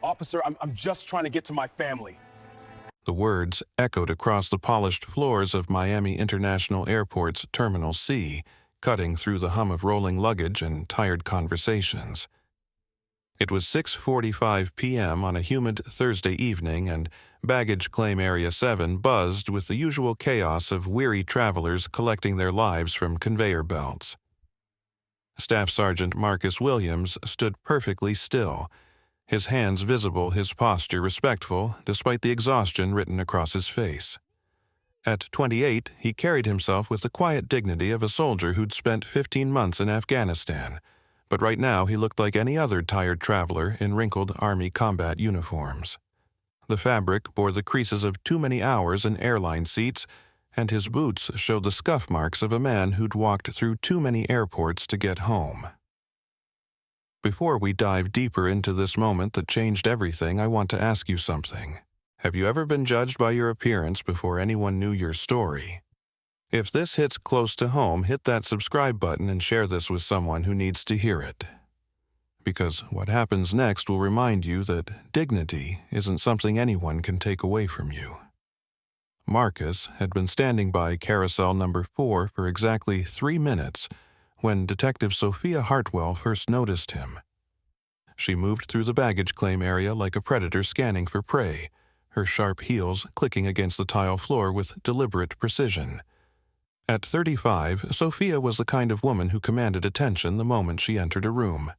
Officer, I'm just trying to get to my family. The words echoed across the polished floors of Miami International Airport's Terminal C, cutting through the hum of rolling luggage and tired conversations. It was 6:45 p.m. on a humid Thursday evening, and Baggage Claim Area 7 buzzed with the usual chaos of weary travelers collecting their lives from conveyor belts. Staff Sergeant Marcus Williams stood perfectly still, his hands visible, his posture respectful, despite the exhaustion written across his face. At 28, he carried himself with the quiet dignity of a soldier who'd spent 15 months in Afghanistan, but right now he looked like any other tired traveler in wrinkled Army combat uniforms. The fabric bore the creases of too many hours in airline seats, and his boots showed the scuff marks of a man who'd walked through too many airports to get home. Before we dive deeper into this moment that changed everything, I want to ask you something. Have you ever been judged by your appearance before anyone knew your story? If this hits close to home, hit that subscribe button and share this with someone who needs to hear it. Because what happens next will remind you that dignity isn't something anyone can take away from you. Marcus had been standing by carousel number 4 for exactly 3 minutes when Detective Sophia Hartwell first noticed him. She moved through the baggage claim area like a predator scanning for prey, her sharp heels clicking against the tile floor with deliberate precision. At 35, Sophia was the kind of woman who commanded attention the moment she entered a room.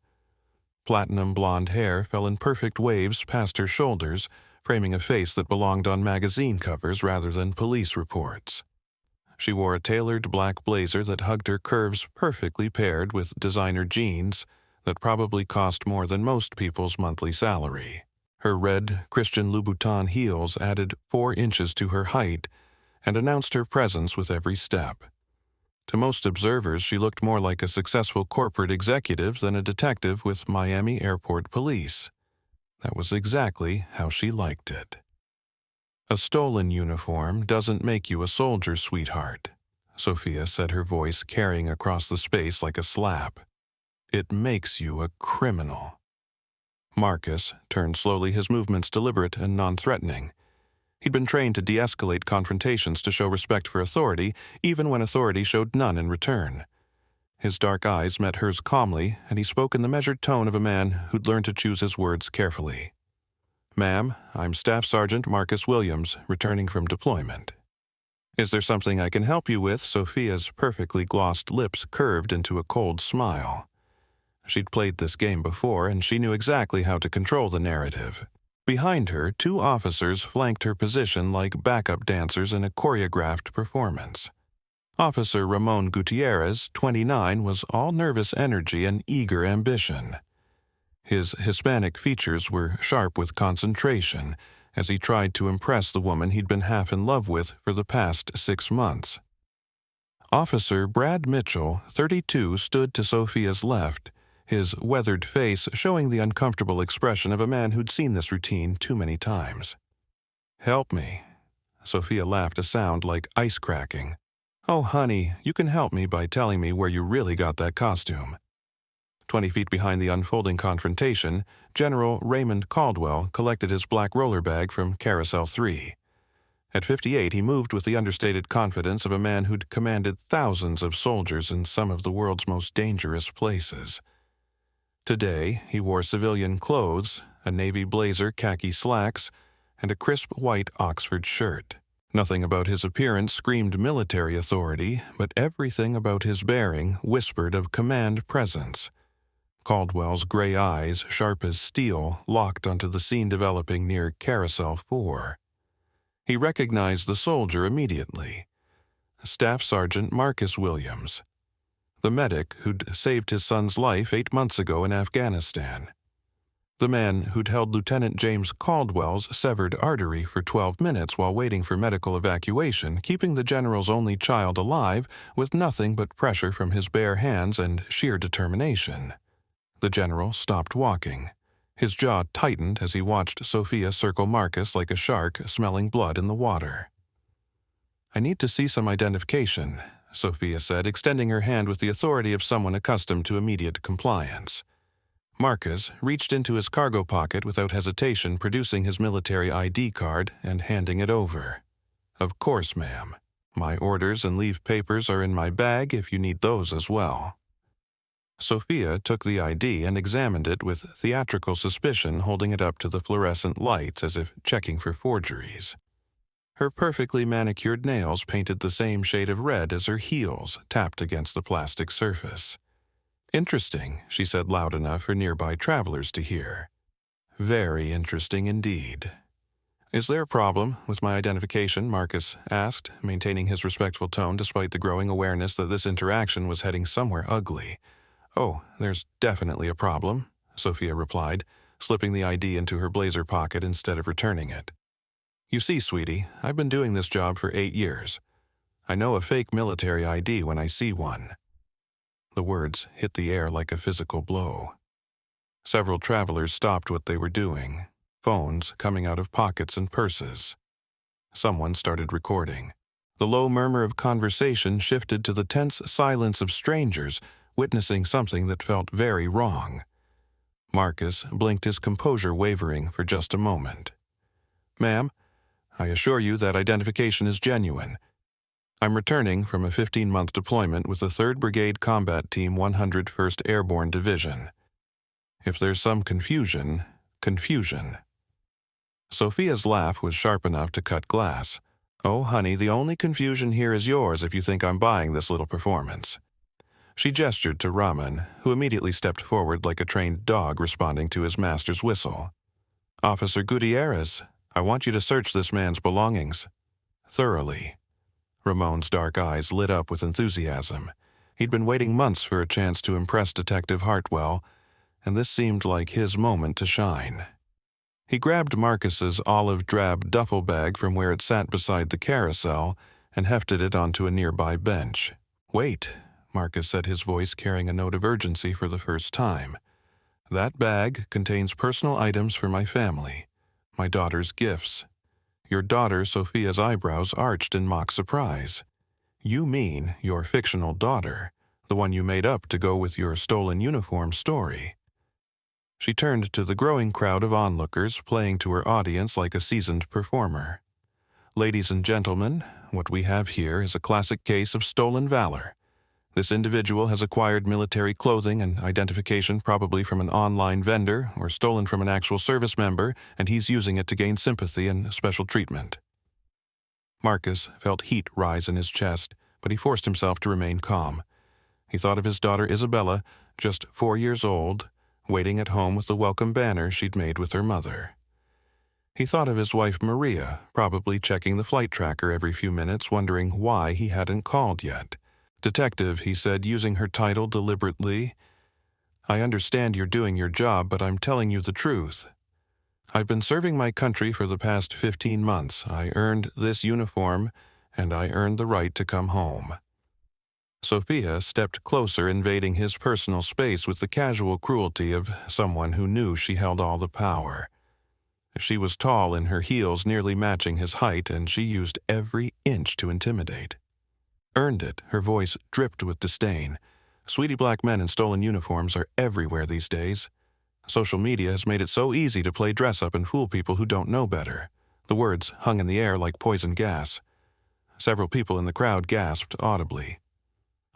Platinum blonde hair fell in perfect waves past her shoulders, framing a face that belonged on magazine covers rather than police reports. She wore a tailored black blazer that hugged her curves perfectly paired with designer jeans that probably cost more than most people's monthly salary. Her red Christian Louboutin heels added 4 inches to her height and announced her presence with every step. To most observers, she looked more like a successful corporate executive than a detective with Miami Airport Police. That was exactly how she liked it. A stolen uniform doesn't make you a soldier, sweetheart, Sophia said, her voice carrying across the space like a slap. It makes you a criminal. Marcus turned slowly, his movements deliberate and non-threatening. He'd been trained to de-escalate confrontations to show respect for authority, even when authority showed none in return. His dark eyes met hers calmly, and he spoke in the measured tone of a man who'd learned to choose his words carefully. "Ma'am, I'm Staff Sergeant Marcus Williams, returning from deployment." "Is there something I can help you with?" Sophia's perfectly glossed lips curved into a cold smile. She'd played this game before, and she knew exactly how to control the narrative. Behind her, 2 officers flanked her position like backup dancers in a choreographed performance. Officer Ramon Gutierrez, 29, was all nervous energy and eager ambition. His Hispanic features were sharp with concentration as he tried to impress the woman he'd been half in love with for the past 6 months. Officer Brad Mitchell, 32, stood to Sophia's left, his weathered face showing the uncomfortable expression of a man who'd seen this routine too many times. "Help me." Sophia laughed, a sound like ice cracking. "Oh, honey, you can help me by telling me where you really got that costume." 20 feet behind the unfolding confrontation, General Raymond Caldwell collected his black roller bag from Carousel 3. At 58, he moved with the understated confidence of a man who'd commanded thousands of soldiers in some of the world's most dangerous places. Today, he wore civilian clothes, a navy blazer, khaki slacks, and a crisp white Oxford shirt. Nothing about his appearance screamed military authority, but everything about his bearing whispered of command presence. Caldwell's gray eyes, sharp as steel, locked onto the scene developing near Carousel 4. He recognized the soldier immediately. Staff Sergeant Marcus Williams, the medic who'd saved his son's life 8 months ago in Afghanistan. The man who'd held Lieutenant James Caldwell's severed artery for 12 minutes while waiting for medical evacuation, keeping the general's only child alive with nothing but pressure from his bare hands and sheer determination. The general stopped walking. His jaw tightened as he watched Sophia circle Marcus like a shark smelling blood in the water. "I need to see some identification," Sophia said, extending her hand with the authority of someone accustomed to immediate compliance. Marcus reached into his cargo pocket without hesitation, producing his military ID card and handing it over. "Of course, ma'am. My orders and leave papers are in my bag if you need those as well." Sophia took the ID and examined it with theatrical suspicion, holding it up to the fluorescent lights as if checking for forgeries. Her perfectly manicured nails painted the same shade of red as her heels tapped against the plastic surface. "Interesting," she said loud enough for nearby travelers to hear. "Very interesting indeed." "Is there a problem with my identification?" Marcus asked, maintaining his respectful tone despite the growing awareness that this interaction was heading somewhere ugly. "Oh, there's definitely a problem," Sophia replied, slipping the ID into her blazer pocket instead of returning it. "You see, sweetie, I've been doing this job for 8 years. I know a fake military ID when I see one." The words hit the air like a physical blow. Several travelers stopped what they were doing, phones coming out of pockets and purses. Someone started recording. The low murmur of conversation shifted to the tense silence of strangers witnessing something that felt very wrong. Marcus blinked, his composure wavering for just a moment. "Ma'am, I assure you that identification is genuine. I'm returning from a 15-month deployment with the 3rd Brigade Combat Team 101st Airborne Division. If there's some confusion. Sophia's laugh was sharp enough to cut glass. "Oh, honey, the only confusion here is yours if you think I'm buying this little performance." She gestured to Raymond, who immediately stepped forward like a trained dog responding to his master's whistle. "Officer Gutierrez, I want you to search this man's belongings. Thoroughly." Ramon's dark eyes lit up with enthusiasm. He'd been waiting months for a chance to impress Detective Hartwell, and this seemed like his moment to shine. He grabbed Marcus's olive drab duffel bag from where it sat beside the carousel and hefted it onto a nearby bench. "Wait," Marcus said, his voice carrying a note of urgency for the first time. "That bag contains personal items for my family, my daughter's gifts." Your daughter Sophia's eyebrows arched in mock surprise. "You mean your fictional daughter, the one you made up to go with your stolen uniform story?" She turned to the growing crowd of onlookers, playing to her audience like a seasoned performer. "Ladies and gentlemen, what we have here is a classic case of stolen valor. This individual has acquired military clothing and identification probably from an online vendor or stolen from an actual service member, and he's using it to gain sympathy and special treatment." Marcus felt heat rise in his chest, but he forced himself to remain calm. He thought of his daughter Isabella, just 4 years old, waiting at home with the welcome banner she'd made with her mother. He thought of his wife Maria, probably checking the flight tracker every few minutes, wondering why he hadn't called yet. "Detective," he said, using her title deliberately, "I understand you're doing your job, but I'm telling you the truth. I've been serving my country for the past 15 months. I earned this uniform, and I earned the right to come home." Sophia stepped closer, invading his personal space with the casual cruelty of someone who knew she held all the power. She was tall in her heels, nearly matching his height, and she used every inch to intimidate. "Earned it," her voice dripped with disdain. "Sweetie, black men in stolen uniforms are everywhere these days. Social media has made it so easy to play dress-up and fool people who don't know better." The words hung in the air like poison gas. Several people in the crowd gasped audibly.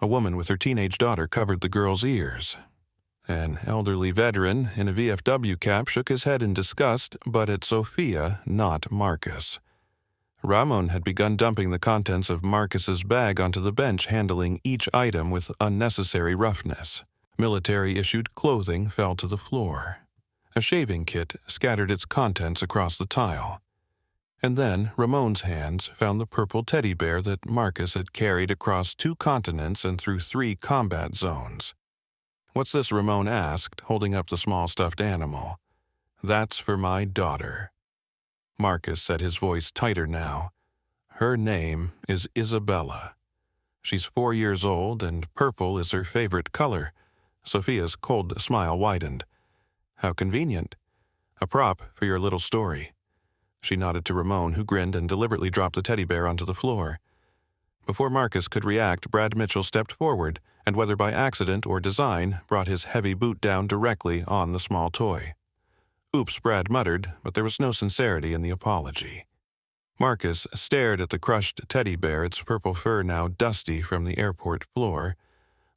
A woman with her teenage daughter covered the girl's ears. An elderly veteran in a VFW cap shook his head in disgust, but at Sophia, not Marcus. Ramon had begun dumping the contents of Marcus's bag onto the bench, handling each item with unnecessary roughness. Military-issued clothing fell to the floor. A shaving kit scattered its contents across the tile. And then Ramon's hands found the purple teddy bear that Marcus had carried across 2 continents and through 3 combat zones. "What's this?" Ramon asked, holding up the small stuffed animal. "That's for my daughter." Marcus said, his voice tighter now. "Her name is Isabella. She's 4 years old, and purple is her favorite color." Sophia's cold smile widened. "How convenient. A prop for your little story." She nodded to Ramon, who grinned and deliberately dropped the teddy bear onto the floor. Before Marcus could react, Brad Mitchell stepped forward and whether by accident or design, brought his heavy boot down directly on the small toy. "Oops," Brad muttered, but there was no sincerity in the apology. Marcus stared at the crushed teddy bear, its purple fur now dusty from the airport floor.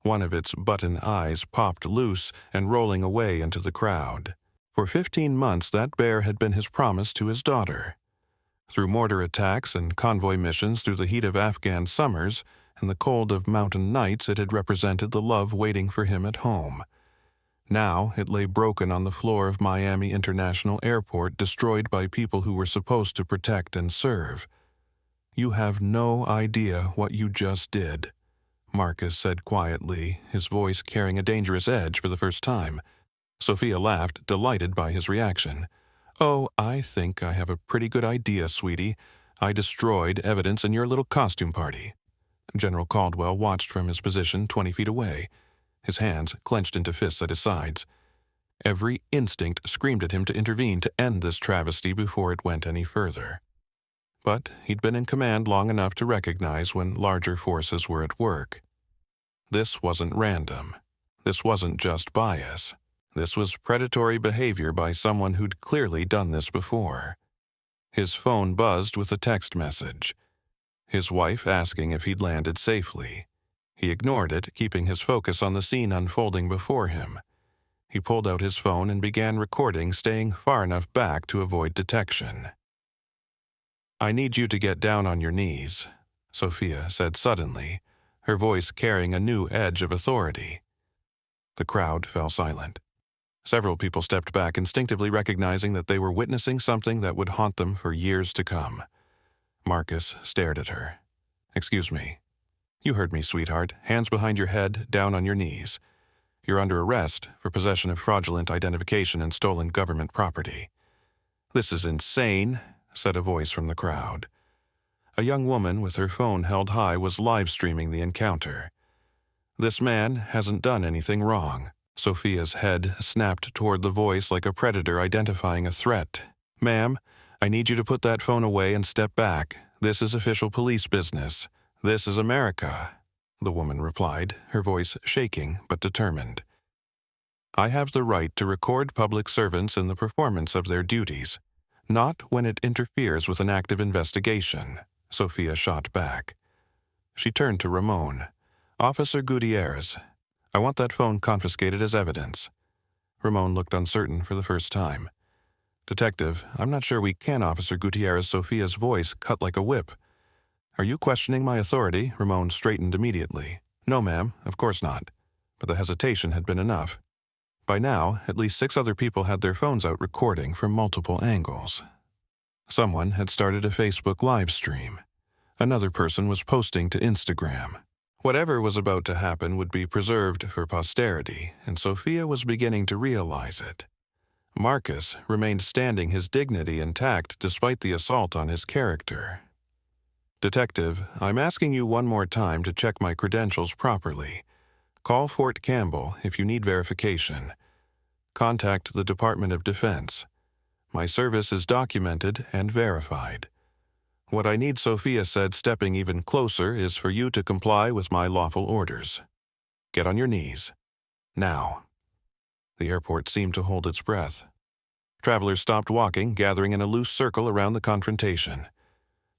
One of its button eyes popped loose and rolling away into the crowd. For 15 months, that bear had been his promise to his daughter. Through mortar attacks and convoy missions, through the heat of Afghan summers and the cold of mountain nights, it had represented the love waiting for him at home. Now it lay broken on the floor of Miami International Airport, destroyed by people who were supposed to protect and serve. "You have no idea what you just did," Marcus said quietly, his voice carrying a dangerous edge for the first time. Sophia laughed, delighted by his reaction. "Oh, I think I have a pretty good idea, sweetie. I destroyed evidence in your little costume party." General Caldwell watched from his position 20 feet away, his hands clenched into fists at his sides. Every instinct screamed at him to intervene to end this travesty before it went any further. But he'd been in command long enough to recognize when larger forces were at work. This wasn't random. This wasn't just bias. This was predatory behavior by someone who'd clearly done this before. His phone buzzed with a text message. His wife asking if he'd landed safely. He ignored it, keeping his focus on the scene unfolding before him. He pulled out his phone and began recording, staying far enough back to avoid detection. "I need you to get down on your knees," Sophia said suddenly, her voice carrying a new edge of authority. The crowd fell silent. Several people stepped back, instinctively recognizing that they were witnessing something that would haunt them for years to come. Marcus stared at her. "Excuse me." "You heard me, sweetheart. Hands behind your head, down on your knees. You're under arrest for possession of fraudulent identification and stolen government property." "This is insane," said a voice from the crowd. A young woman with her phone held high was live-streaming the encounter. "This man hasn't done anything wrong." Sophia's head snapped toward the voice like a predator identifying a threat. "Ma'am, I need you to put that phone away and step back. This is official police business. This is America," the woman replied, her voice shaking but determined. "I have the right to record public servants in the performance of their duties, not when it interferes with an active investigation," Sophia shot back. She turned to Ramon. "Officer Gutierrez, I want that phone confiscated as evidence." Ramon looked uncertain for the first time. "Detective, I'm not sure we can, Officer Gutierrez." Sophia's voice cut like a whip. "Are you questioning my authority?" Ramon straightened immediately. "No, ma'am, of course not." But the hesitation had been enough. By now, at least 6 other people had their phones out recording from multiple angles. Someone had started a Facebook live stream. Another person was posting to Instagram. Whatever was about to happen would be preserved for posterity, and Sophia was beginning to realize it. Marcus remained standing, his dignity intact despite the assault on his character. "Detective, I'm asking you one more time to check my credentials properly. Call Fort Campbell if you need verification. Contact the Department of Defense. My service is documented and verified. What I need," Sophia said, stepping even closer, "is for you to comply with my lawful orders. Get on your knees. Now." The airport seemed to hold its breath. Travelers stopped walking, gathering in a loose circle around the confrontation.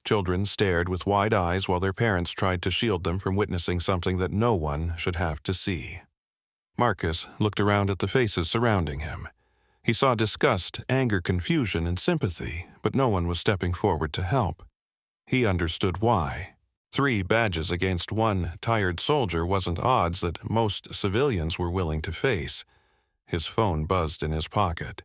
Children stared with wide eyes while their parents tried to shield them from witnessing something that no one should have to see. Marcus looked around at the faces surrounding him. He saw disgust, anger, confusion, and sympathy, but no one was stepping forward to help. He understood why. 3 badges against 1 tired soldier wasn't odds that most civilians were willing to face. His phone buzzed in his pocket.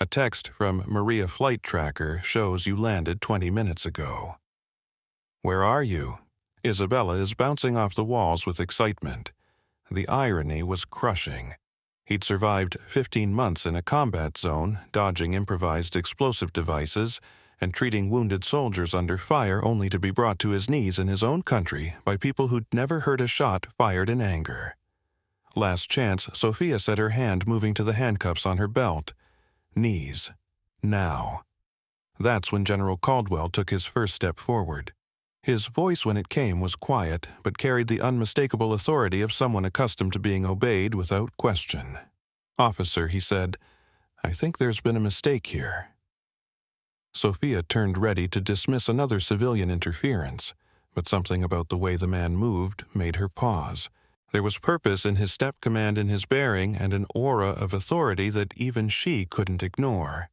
"A text from Maria Flight Tracker shows you landed 20 minutes ago." "Where are you?" Isabella is bouncing off the walls with excitement. The irony was crushing. He'd survived 15 months in a combat zone, dodging improvised explosive devices, and treating wounded soldiers under fire only to be brought to his knees in his own country by people who'd never heard a shot fired in anger. Last chance, Sophia said, her hand moving to the handcuffs on her belt. Knees. Now. That's when General Caldwell took his first step forward. His voice when it came was quiet, but carried the unmistakable authority of someone accustomed to being obeyed without question. "Officer," he said, "I think there's been a mistake here." Sophia turned ready to dismiss another civilian interference, but something about the way the man moved made her pause. There was purpose in his step command in his bearing and an aura of authority that even she couldn't ignore.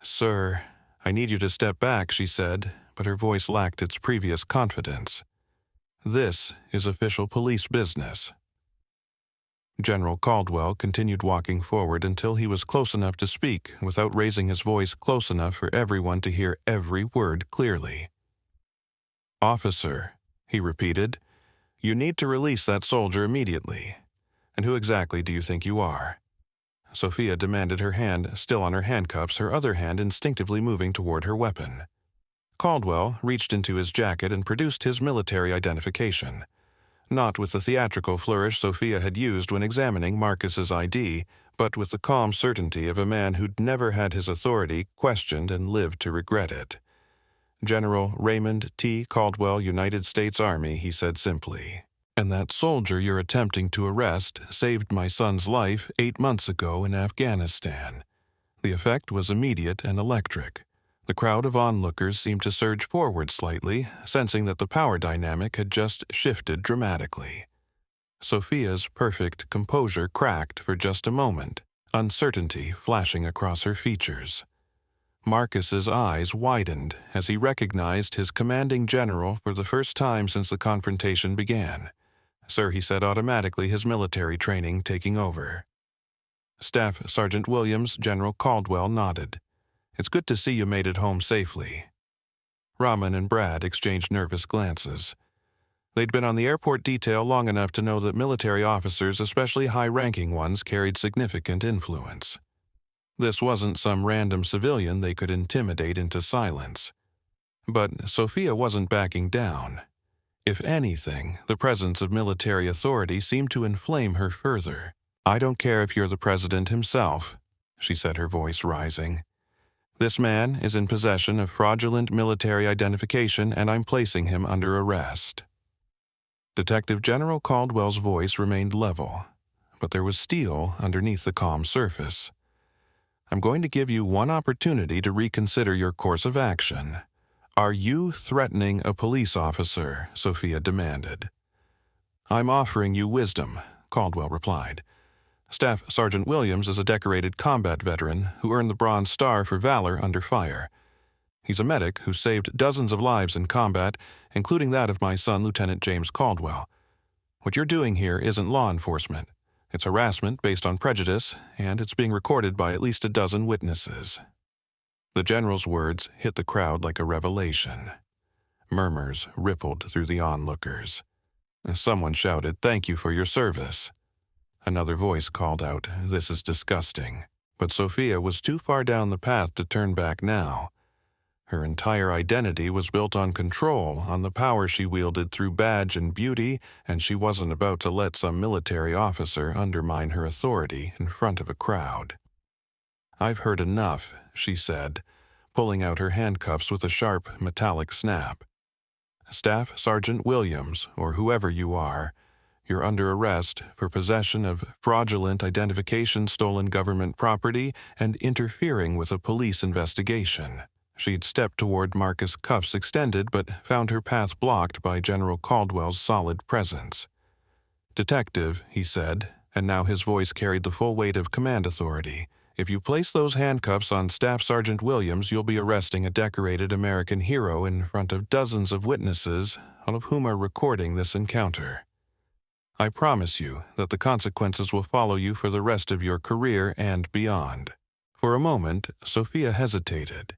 "Sir, I need you to step back," she said, but her voice lacked its previous confidence. "This is official police business." General Caldwell continued walking forward until he was close enough to speak without raising his voice close enough for everyone to hear every word clearly. "Officer," he repeated, "you need to release that soldier immediately. And who exactly do you think you are?" Sophia demanded, her hand still on her handcuffs, her other hand instinctively moving toward her weapon. Caldwell reached into his jacket and produced his military identification. Not with the theatrical flourish Sophia had used when examining Marcus's ID, but with the calm certainty of a man who'd never had his authority questioned and lived to regret it. "General Raymond T. Caldwell, United States Army," he said simply. "And that soldier you're attempting to arrest saved my son's life 8 months ago in Afghanistan." The effect was immediate and electric. The crowd of onlookers seemed to surge forward slightly, sensing that the power dynamic had just shifted dramatically. Sophia's perfect composure cracked for just a moment, uncertainty flashing across her features. Marcus's eyes widened as he recognized his commanding general for the first time since the confrontation began. "Sir," he said automatically, his military training taking over. Staff Sergeant Williams, General Caldwell nodded. "It's good to see you made it home safely." Rahman and Brad exchanged nervous glances. They'd been on the airport detail long enough to know that military officers, especially high-ranking ones, carried significant influence. This wasn't some random civilian they could intimidate into silence. But Sophia wasn't backing down. If anything, the presence of military authority seemed to inflame her further. "I don't care if you're the president himself," she said, her voice rising. "This man is in possession of fraudulent military identification, and I'm placing him under arrest." Detective General Caldwell's voice remained level, but there was steel underneath the calm surface. "I'm going to give you one opportunity to reconsider your course of action. Are you threatening a police officer?" Sophia demanded. "I'm offering you wisdom," Caldwell replied. "Staff Sergeant Williams is a decorated combat veteran who earned the Bronze Star for valor under fire. He's a medic who saved dozens of lives in combat, including that of my son, Lieutenant James Caldwell. What you're doing here isn't law enforcement. It's harassment based on prejudice, and it's being recorded by at least a dozen witnesses." The general's words hit the crowd like a revelation. Murmurs rippled through the onlookers. Someone shouted, "Thank you for your service." Another voice called out, "This is disgusting." But Sophia was too far down the path to turn back now. Her entire identity was built on control, on the power she wielded through badge and beauty, and she wasn't about to let some military officer undermine her authority in front of a crowd. "I've heard enough," she said, pulling out her handcuffs with a sharp, metallic snap. "Staff Sergeant Williams, or whoever you are, you're under arrest for possession of fraudulent identification, stolen government property, and interfering with a police investigation." She'd stepped toward Marcus, cuffs extended, but found her path blocked by General Caldwell's solid presence. "Detective," he said, and now his voice carried the full weight of command authority, "if you place those handcuffs on Staff Sergeant Williams, you'll be arresting a decorated American hero in front of dozens of witnesses, all of whom are recording this encounter. I promise you that the consequences will follow you for the rest of your career and beyond." For a moment, Sophia hesitated.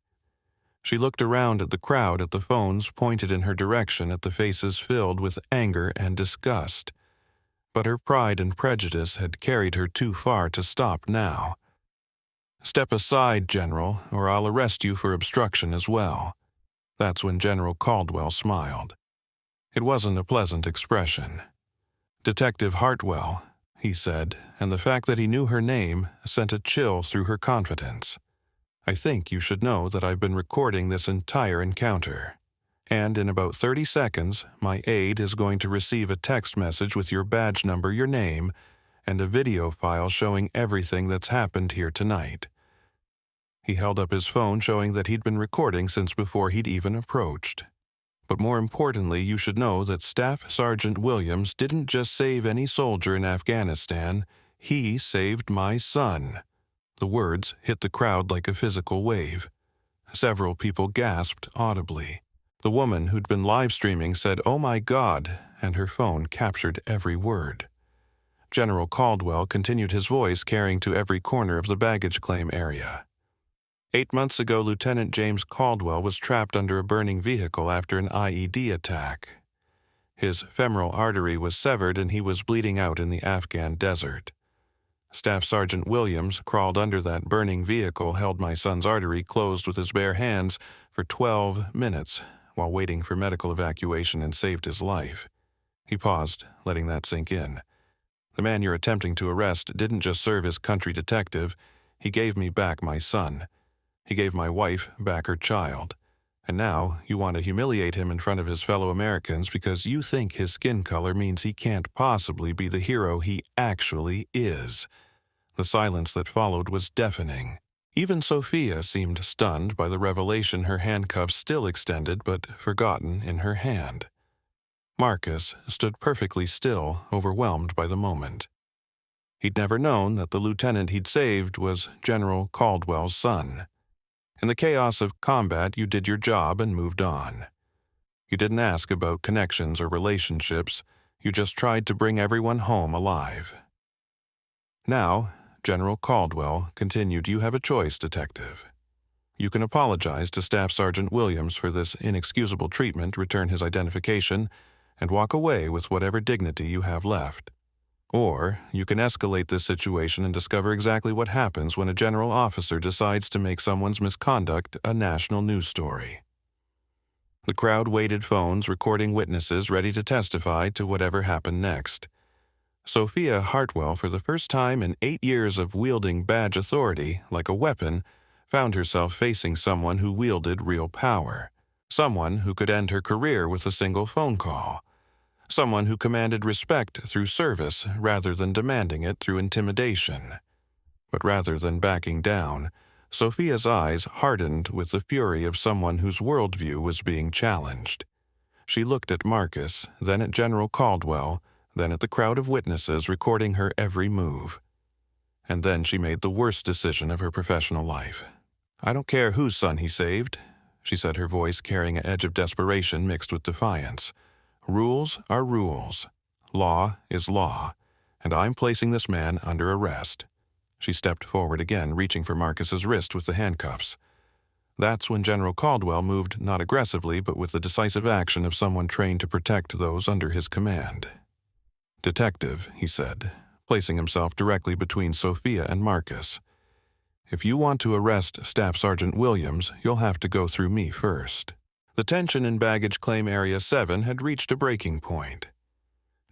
She looked around at the crowd, at the phones pointed in her direction, at the faces filled with anger and disgust. But her pride and prejudice had carried her too far to stop now. "Step aside, General, or I'll arrest you for obstruction as well." That's when General Caldwell smiled. It wasn't a pleasant expression. "Detective Hartwell," he said, and the fact that he knew her name sent a chill through her confidence. "I think you should know that I've been recording this entire encounter. And in about 30 seconds, my aide is going to receive a text message with your badge number, your name, and a video file showing everything that's happened here tonight." He held up his phone, showing that he'd been recording since before he'd even approached. "But more importantly, you should know that Staff Sergeant Williams didn't just save any soldier in Afghanistan, he saved my son." The words hit the crowd like a physical wave. Several people gasped audibly. The woman who'd been live streaming said, "Oh my God," and her phone captured every word. General Caldwell continued, his voice carrying to every corner of the baggage claim area. 8 months ago, Lieutenant James Caldwell was trapped under a burning vehicle after an IED attack. His femoral artery was severed and he was bleeding out in the Afghan desert. Staff Sergeant Williams crawled under that burning vehicle, held my son's artery closed with his bare hands for 12 minutes while waiting for medical evacuation, and saved his life. He paused, letting that sink in. "The man you're attempting to arrest didn't just serve his country detective, he gave me back my son. He gave my wife back her child. And now you want to humiliate him in front of his fellow Americans because you think his skin color means he can't possibly be the hero he actually is." The silence that followed was deafening. Even Sophia seemed stunned by the revelation, her handcuffs still extended but forgotten in her hand. Marcus stood perfectly still, overwhelmed by the moment. He'd never known that the lieutenant he'd saved was General Caldwell's son. In the chaos of combat, you did your job and moved on. You didn't ask about connections or relationships, you just tried to bring everyone home alive. Now, General Caldwell continued, "You have a choice, Detective. You can apologize to Staff Sergeant Williams for this inexcusable treatment, return his identification, and walk away with whatever dignity you have left. Or you can escalate this situation and discover exactly what happens when a general officer decides to make someone's misconduct a national news story." The crowd waited, phones recording witnesses ready to testify to whatever happened next. Sophia Hartwell, for the first time in 8 years of wielding badge authority like a weapon, found herself facing someone who wielded real power, someone who could end her career with a single phone call, someone who commanded respect through service rather than demanding it through intimidation. But rather than backing down, Sophia's eyes hardened with the fury of someone whose worldview was being challenged. She looked at Marcus, then at General Caldwell, then at the crowd of witnesses recording her every move. And then she made the worst decision of her professional life. "I don't care whose son he saved," she said, her voice carrying an edge of desperation mixed with defiance. "Rules are rules. Law is law. And I'm placing this man under arrest." She stepped forward again, reaching for Marcus's wrist with the handcuffs. That's when General Caldwell moved not aggressively but with the decisive action of someone trained to protect those under his command. "Detective," he said, placing himself directly between Sophia and Marcus. "If you want to arrest Staff Sergeant Williams, you'll have to go through me first." The tension in Baggage Claim Area 7 had reached a breaking point.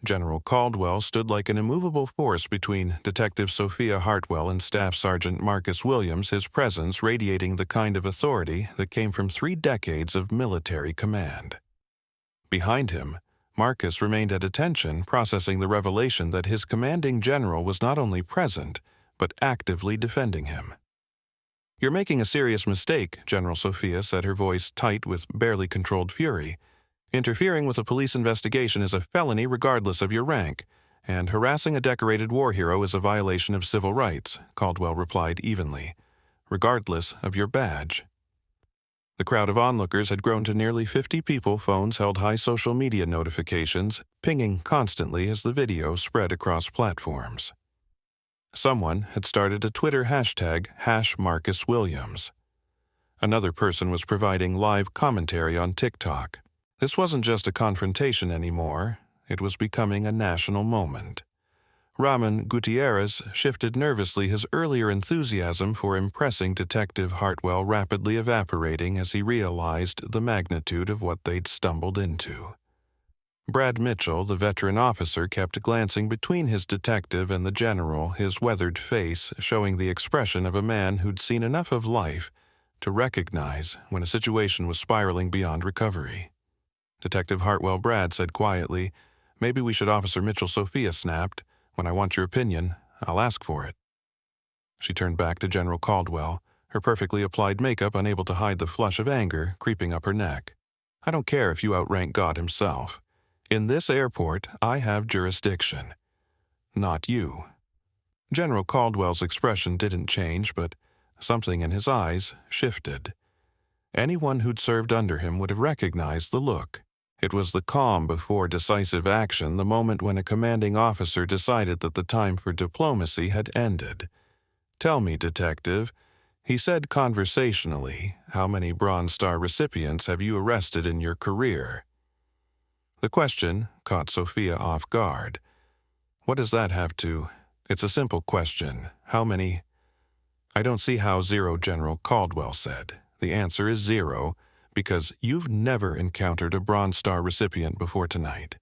General Caldwell stood like an immovable force between Detective Sophia Hartwell and Staff Sergeant Marcus Williams, his presence radiating the kind of authority that came from 3 decades of military command. Behind him, Marcus remained at attention, processing the revelation that his commanding general was not only present, but actively defending him. "You're making a serious mistake," General Sophia said, her voice tight with barely controlled fury. "Interfering with a police investigation is a felony regardless of your rank, and harassing a decorated war hero is a violation of civil rights," Caldwell replied evenly, "regardless of your badge." The crowd of onlookers had grown to nearly 50 people. Phones held high social media notifications, pinging constantly as the video spread across platforms. Someone had started a Twitter hashtag, #MarcusWilliams. Another person was providing live commentary on TikTok. This wasn't just a confrontation anymore, it was becoming a national moment. Raymond Gutierrez shifted nervously, his earlier enthusiasm for impressing Detective Hartwell rapidly evaporating as he realized the magnitude of what they'd stumbled into. Brad Mitchell, the veteran officer, kept glancing between his detective and the general, his weathered face showing the expression of a man who'd seen enough of life to recognize when a situation was spiraling beyond recovery. Detective Hartwell Brad said quietly, "Maybe we should." Officer Mitchell Sophia snapped, "When I want your opinion, I'll ask for it." She turned back to General Caldwell, her perfectly applied makeup unable to hide the flush of anger creeping up her neck. "I don't care if you outrank God himself. In this airport, I have jurisdiction. Not you." General Caldwell's expression didn't change, but something in his eyes shifted. Anyone who'd served under him would have recognized the look. It was the calm before decisive action, the moment when a commanding officer decided that the time for diplomacy had ended. "Tell me, Detective," he said conversationally, "how many Bronze Star recipients have you arrested in your career?" The question caught Sophia off guard. "What does that have to—" "It's a simple question. How many—" "I don't see how zero," General Caldwell said. "The answer is zero, because you've never encountered a Bronze Star recipient before tonight.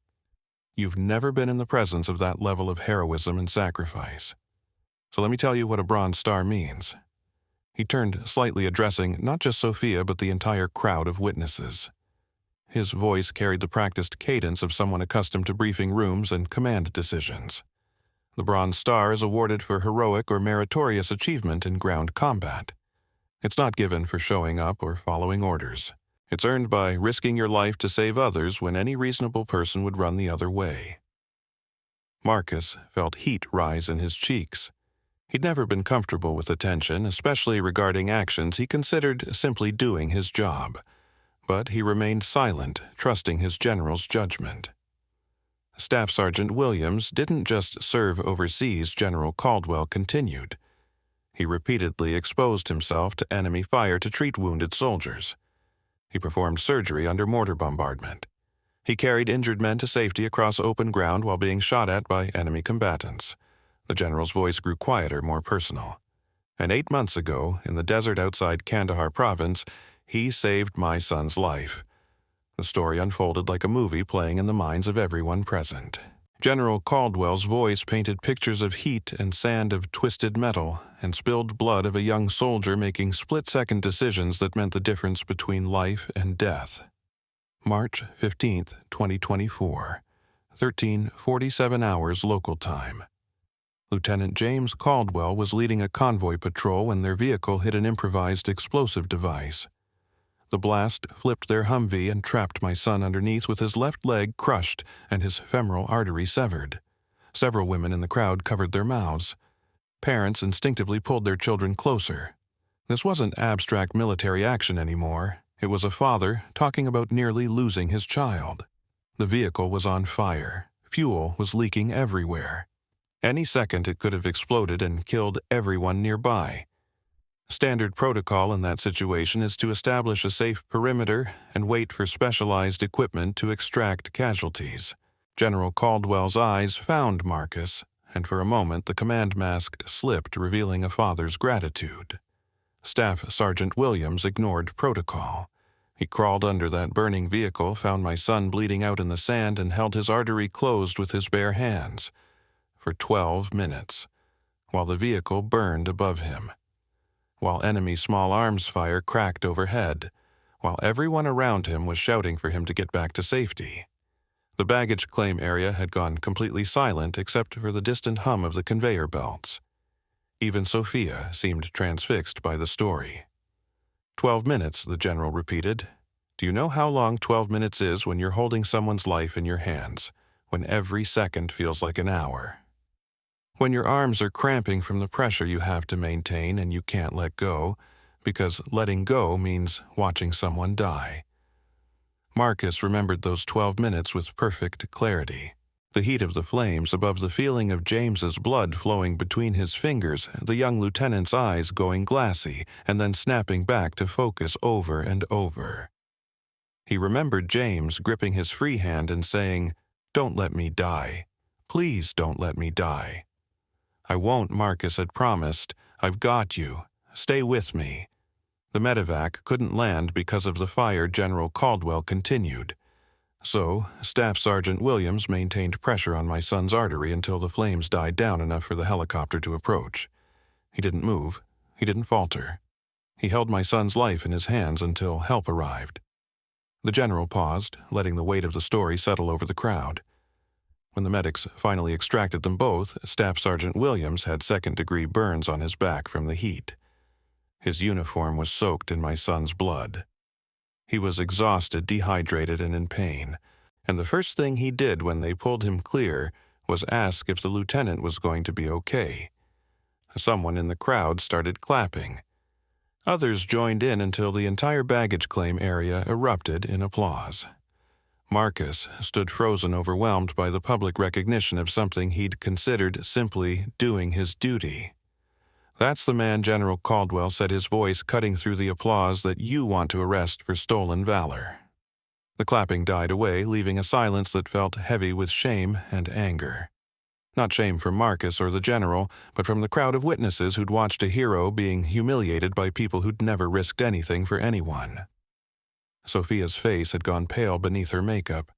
You've never been in the presence of that level of heroism and sacrifice. So let me tell you what a Bronze Star means." He turned slightly, addressing not just Sophia but the entire crowd of witnesses. His voice carried the practiced cadence of someone accustomed to briefing rooms and command decisions. The Bronze Star is awarded for heroic or meritorious achievement in ground combat. It's not given for showing up or following orders. It's earned by risking your life to save others when any reasonable person would run the other way. Marcus felt heat rise in his cheeks. He'd never been comfortable with attention, especially regarding actions he considered simply doing his job. But he remained silent, trusting his general's judgment. Staff Sergeant Williams didn't just serve overseas, General Caldwell continued. He repeatedly exposed himself to enemy fire to treat wounded soldiers. He performed surgery under mortar bombardment. He carried injured men to safety across open ground while being shot at by enemy combatants. The general's voice grew quieter, more personal. "And 8 months ago, in the desert outside Kandahar province, he saved my son's life." The story unfolded like a movie playing in the minds of everyone present. General Caldwell's voice painted pictures of heat and sand, of twisted metal, and spilled blood of a young soldier making split-second decisions that meant the difference between life and death. March 15th, 2024, 13:47 hours local time. Lieutenant James Caldwell was leading a convoy patrol when their vehicle hit an improvised explosive device. The blast flipped their Humvee and trapped my son underneath with his left leg crushed and his femoral artery severed. Several women in the crowd covered their mouths. Parents instinctively pulled their children closer. This wasn't abstract military action anymore. It was a father talking about nearly losing his child. The vehicle was on fire. Fuel was leaking everywhere. Any second it could have exploded and killed everyone nearby. Standard protocol in that situation is to establish a safe perimeter and wait for specialized equipment to extract casualties. General Caldwell's eyes found Marcus, and for a moment the command mask slipped, revealing a father's gratitude. Staff Sergeant Williams ignored protocol. He crawled under that burning vehicle, found my son bleeding out in the sand, and held his artery closed with his bare hands. For 12 minutes, while the vehicle burned above him, while enemy small arms fire cracked overhead, while everyone around him was shouting for him to get back to safety. The baggage claim area had gone completely silent except for the distant hum of the conveyor belts. Even Sophia seemed transfixed by the story. 12 minutes, the general repeated. Do you know how long 12 minutes is when you're holding someone's life in your hands, when every second feels like an hour? When your arms are cramping from the pressure you have to maintain and you can't let go, because letting go means watching someone die. Marcus remembered those 12 minutes with perfect clarity. The heat of the flames above the feeling of James's blood flowing between his fingers, the young lieutenant's eyes going glassy and then snapping back to focus over and over. He remembered James gripping his free hand and saying, "Don't let me die. Please don't let me die." "I won't," Marcus had promised. "I've got you. Stay with me." The medevac couldn't land because of the fire, General Caldwell continued. So, Staff Sergeant Williams maintained pressure on my son's artery until the flames died down enough for the helicopter to approach. He didn't move. He didn't falter. He held my son's life in his hands until help arrived. The general paused, letting the weight of the story settle over the crowd. When the medics finally extracted them both, Staff Sergeant Williams had second-degree burns on his back from the heat. His uniform was soaked in my son's blood. He was exhausted, dehydrated, and in pain, and the first thing he did when they pulled him clear was ask if the lieutenant was going to be okay. Someone in the crowd started clapping. Others joined in until the entire baggage claim area erupted in applause. Marcus stood frozen, overwhelmed by the public recognition of something he'd considered simply doing his duty. "That's the man," General Caldwell said, his voice cutting through the applause, "that you want to arrest for stolen valor." The clapping died away, leaving a silence that felt heavy with shame and anger. Not shame from Marcus or the general, but from the crowd of witnesses who'd watched a hero being humiliated by people who'd never risked anything for anyone. Sophia's face had gone pale beneath her makeup.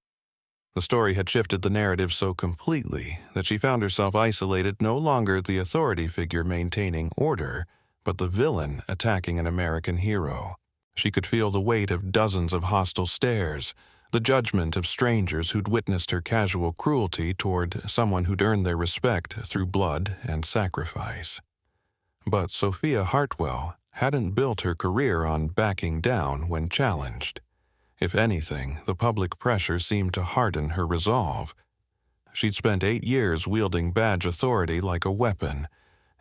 The story had shifted the narrative so completely that she found herself isolated, no longer the authority figure maintaining order, but the villain attacking an American hero. She could feel the weight of dozens of hostile stares, the judgment of strangers who'd witnessed her casual cruelty toward someone who'd earned their respect through blood and sacrifice. But Sophia Hartwell hadn't built her career on backing down when challenged. If anything, the public pressure seemed to harden her resolve. She'd spent 8 years wielding badge authority like a weapon,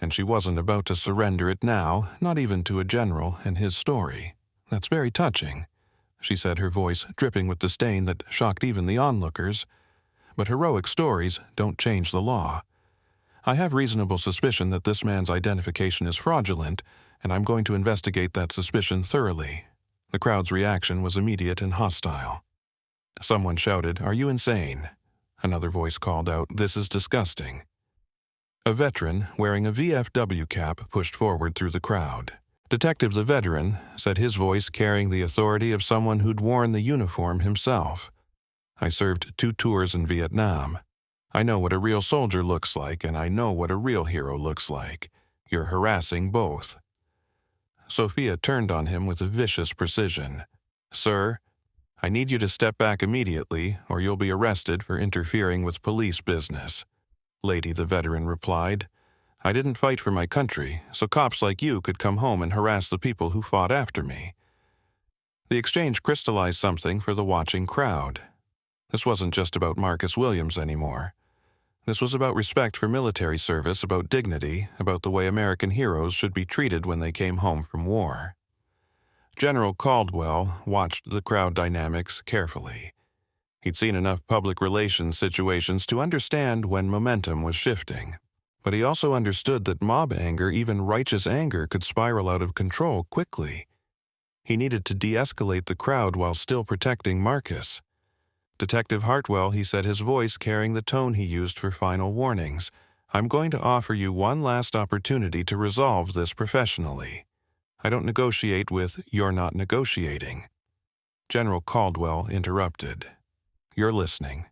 and she wasn't about to surrender it now, not even to a general and his story. "That's very touching," she said, her voice dripping with disdain that shocked even the onlookers. "But heroic stories don't change the law. I have reasonable suspicion that this man's identification is fraudulent, and I'm going to investigate that suspicion thoroughly." The crowd's reaction was immediate and hostile. Someone shouted, "Are you insane?" Another voice called out, "This is disgusting." A veteran wearing a VFW cap pushed forward through the crowd. Detective the veteran said, his voice carrying the authority of someone who'd worn the uniform himself. "I served 2 tours in Vietnam. I know what a real soldier looks like, and I know what a real hero looks like. You're harassing both." Sophia turned on him with a vicious precision. "Sir, I need you to step back immediately, or you'll be arrested for interfering with police business." "Lady," the veteran replied, "I didn't fight for my country, so cops like you could come home and harass the people who fought after me." The exchange crystallized something for the watching crowd. This wasn't just about Marcus Williams anymore. This was about respect for military service, about dignity, about the way American heroes should be treated when they came home from war. General Caldwell watched the crowd dynamics carefully. He'd seen enough public relations situations to understand when momentum was shifting. But he also understood that mob anger, even righteous anger, could spiral out of control quickly. He needed to de-escalate the crowd while still protecting Marcus. "Detective Hartwell," he said, his voice carrying the tone he used for final warnings, "I'm going to offer you one last opportunity to resolve this professionally. I don't negotiate with 'you're not negotiating.'" General Caldwell interrupted. "You're listening.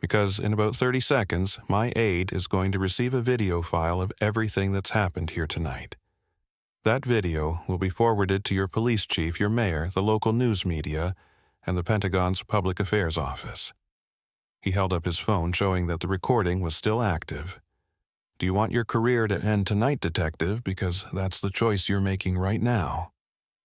Because in about 30 seconds, my aide is going to receive a video file of everything that's happened here tonight. That video will be forwarded to your police chief, your mayor, the local news media, and the Pentagon's Public Affairs Office." He held up his phone, showing that the recording was still active. "Do you want your career to end tonight, detective? Because that's the choice you're making right now."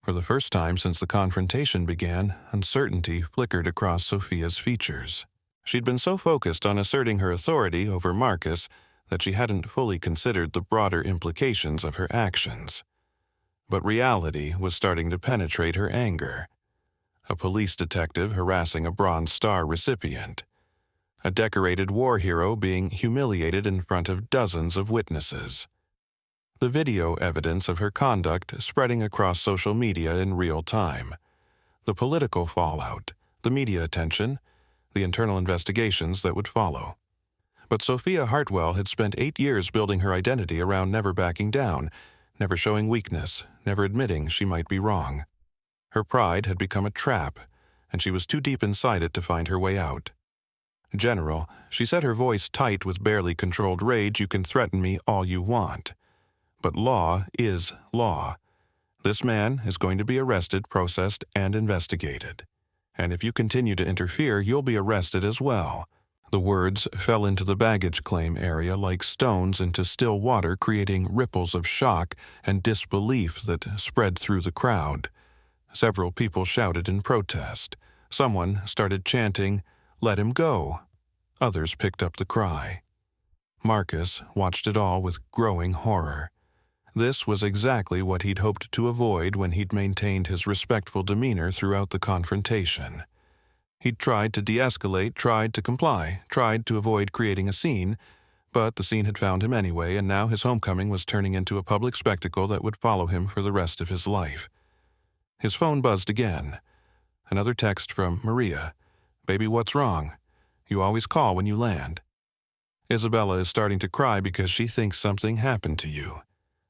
For the first time since the confrontation began, uncertainty flickered across Sophia's features. She'd been so focused on asserting her authority over Marcus that she hadn't fully considered the broader implications of her actions. But reality was starting to penetrate her anger. A police detective harassing a Bronze Star recipient. A decorated war hero being humiliated in front of dozens of witnesses. The video evidence of her conduct spreading across social media in real time. The political fallout, the media attention, the internal investigations that would follow. But Sophia Hartwell had spent 8 years building her identity around never backing down, never showing weakness, never admitting she might be wrong. Her pride had become a trap, and she was too deep inside it to find her way out. "General," she said, her voice tight with barely controlled rage, "you can threaten me all you want. But law is law. This man is going to be arrested, processed, and investigated. And if you continue to interfere, you'll be arrested as well. The words fell into the baggage claim area like stones into still water, creating ripples of shock and disbelief that spread through the crowd. Several people shouted in protest. Someone started chanting, "Let him go." Others picked up the cry. Marcus watched it all with growing horror. This was exactly what he'd hoped to avoid when he'd maintained his respectful demeanor throughout the confrontation. He'd tried to de-escalate, tried to comply, tried to avoid creating a scene, but the scene had found him anyway, and now his homecoming was turning into a public spectacle that would follow him for the rest of his life. His phone buzzed again. Another text from Maria. "Baby, what's wrong? You always call when you land. Isabella is starting to cry because she thinks something happened to you."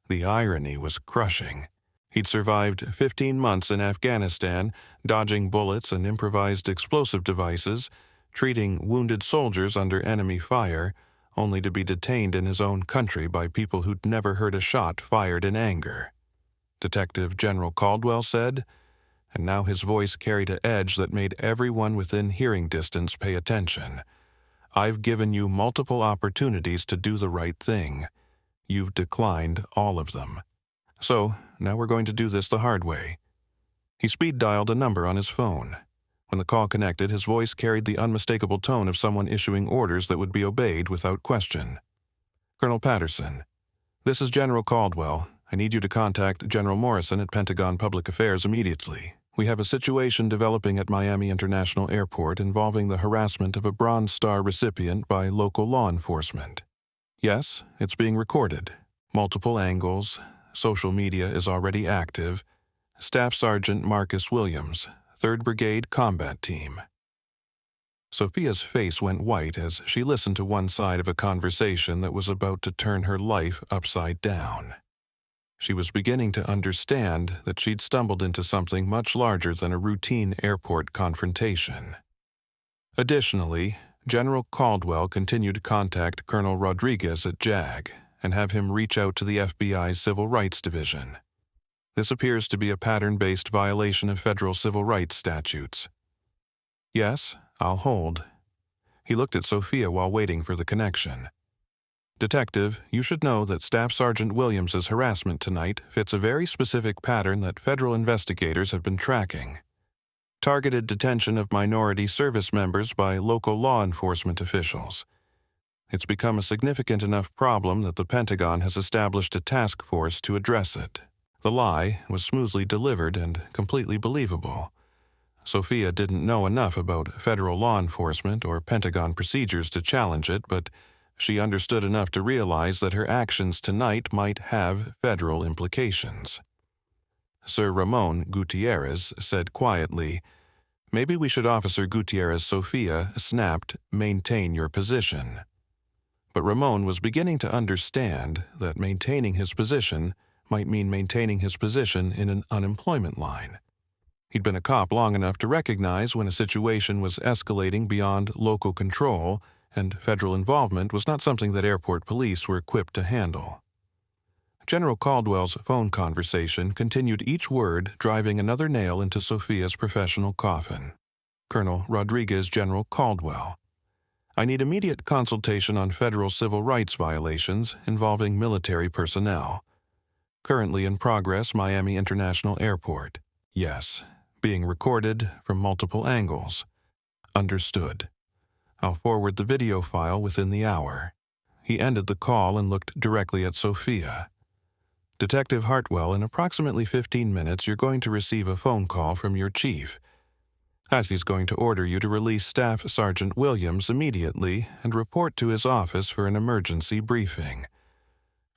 The irony was crushing. He'd survived 15 months in Afghanistan, dodging bullets and improvised explosive devices, treating wounded soldiers under enemy fire, only to be detained in his own country by people who'd never heard a shot fired in anger. Detective General Caldwell said, and now his voice carried an edge that made everyone within hearing distance pay attention. "I've given you multiple opportunities to do the right thing. You've declined all of them. So, now we're going to do this the hard way." He speed-dialed a number on his phone. When the call connected, his voice carried the unmistakable tone of someone issuing orders that would be obeyed without question. "Colonel Patterson, this is General Caldwell. I need you to contact General Morrison at Pentagon Public Affairs immediately. We have a situation developing at Miami International Airport involving the harassment of a Bronze Star recipient by local law enforcement. Yes, it's being recorded. Multiple angles. Social media is already active. Staff Sergeant Marcus Williams, 3rd Brigade Combat Team." Sophia's face went white as she listened to one side of a conversation that was about to turn her life upside down. She was beginning to understand that she'd stumbled into something much larger than a routine airport confrontation. Additionally, General Caldwell continued to contact Colonel Rodriguez at JAG and have him reach out to the FBI's Civil Rights Division. This appears to be a pattern-based violation of federal civil rights statutes. "Yes, I'll hold." He looked at Sophia while waiting for the connection. "Detective, you should know that Staff Sergeant Williams's harassment tonight fits a very specific pattern that federal investigators have been tracking. Targeted detention of minority service members by local law enforcement officials. It's become a significant enough problem that the Pentagon has established a task force to address it." The lie was smoothly delivered and completely believable. Sophia didn't know enough about federal law enforcement or Pentagon procedures to challenge it, but she understood enough to realize that her actions tonight might have federal implications. Sir Ramon Gutierrez said quietly, "Maybe we should Officer Gutierrez." Sophia snapped, "Maintain your position." But Ramon was beginning to understand that maintaining his position might mean maintaining his position in an unemployment line. He'd been a cop long enough to recognize when a situation was escalating beyond local control, and federal involvement was not something that airport police were equipped to handle. General Caldwell's phone conversation continued, each word driving another nail into Sophia's professional coffin. "Colonel Rodriguez, General Caldwell. I need immediate consultation on federal civil rights violations involving military personnel. Currently in progress, Miami International Airport. Yes, being recorded from multiple angles. Understood. I'll forward the video file within the hour." He ended the call and looked directly at Sophia. "Detective Hartwell, in approximately 15 minutes, you're going to receive a phone call from your chief. As he's going to order you to release Staff Sergeant Williams immediately and report to his office for an emergency briefing.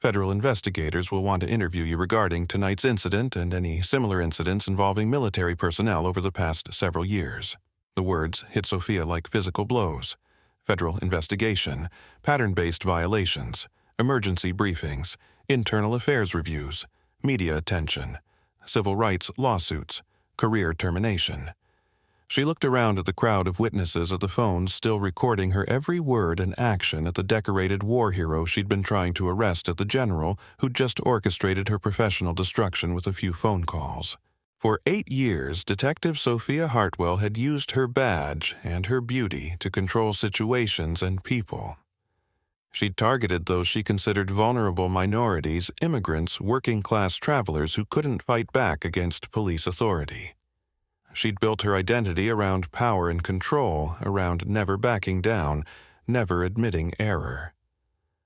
Federal investigators will want to interview you regarding tonight's incident and any similar incidents involving military personnel over the past several years." The words hit Sophia like physical blows. Federal investigation, pattern-based violations, emergency briefings, internal affairs reviews, media attention, civil rights lawsuits, career termination. She looked around at the crowd of witnesses at the phones, still recording her every word and action at the decorated war hero she'd been trying to arrest at the general who'd just orchestrated her professional destruction with a few phone calls. For 8 years, Detective Sophia Hartwell had used her badge and her beauty to control situations and people. She'd targeted those she considered vulnerable minorities, immigrants, working-class travelers who couldn't fight back against police authority. She'd built her identity around power and control, around never backing down, never admitting error.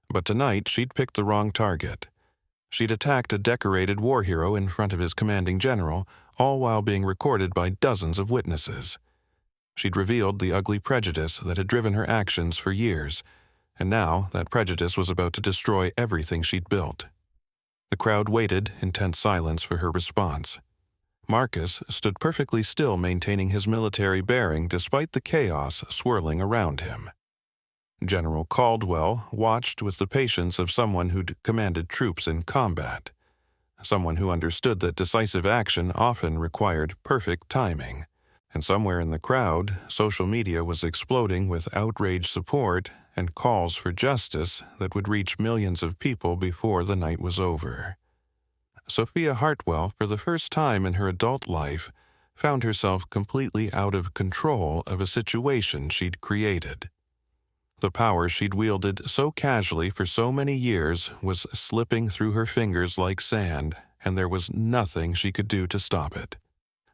But tonight, she'd picked the wrong target. She'd attacked a decorated war hero in front of his commanding general, all while being recorded by dozens of witnesses. She'd revealed the ugly prejudice that had driven her actions for years, and now that prejudice was about to destroy everything she'd built. The crowd waited in tense silence for her response. Marcus stood perfectly still, maintaining his military bearing despite the chaos swirling around him. General Caldwell watched with the patience of someone who'd commanded troops in combat, someone who understood that decisive action often required perfect timing. And somewhere in the crowd, social media was exploding with outraged support and calls for justice that would reach millions of people before the night was over. Sophia Hartwell, for the first time in her adult life, found herself completely out of control of a situation she'd created. The power she'd wielded so casually for so many years was slipping through her fingers like sand, and there was nothing she could do to stop it.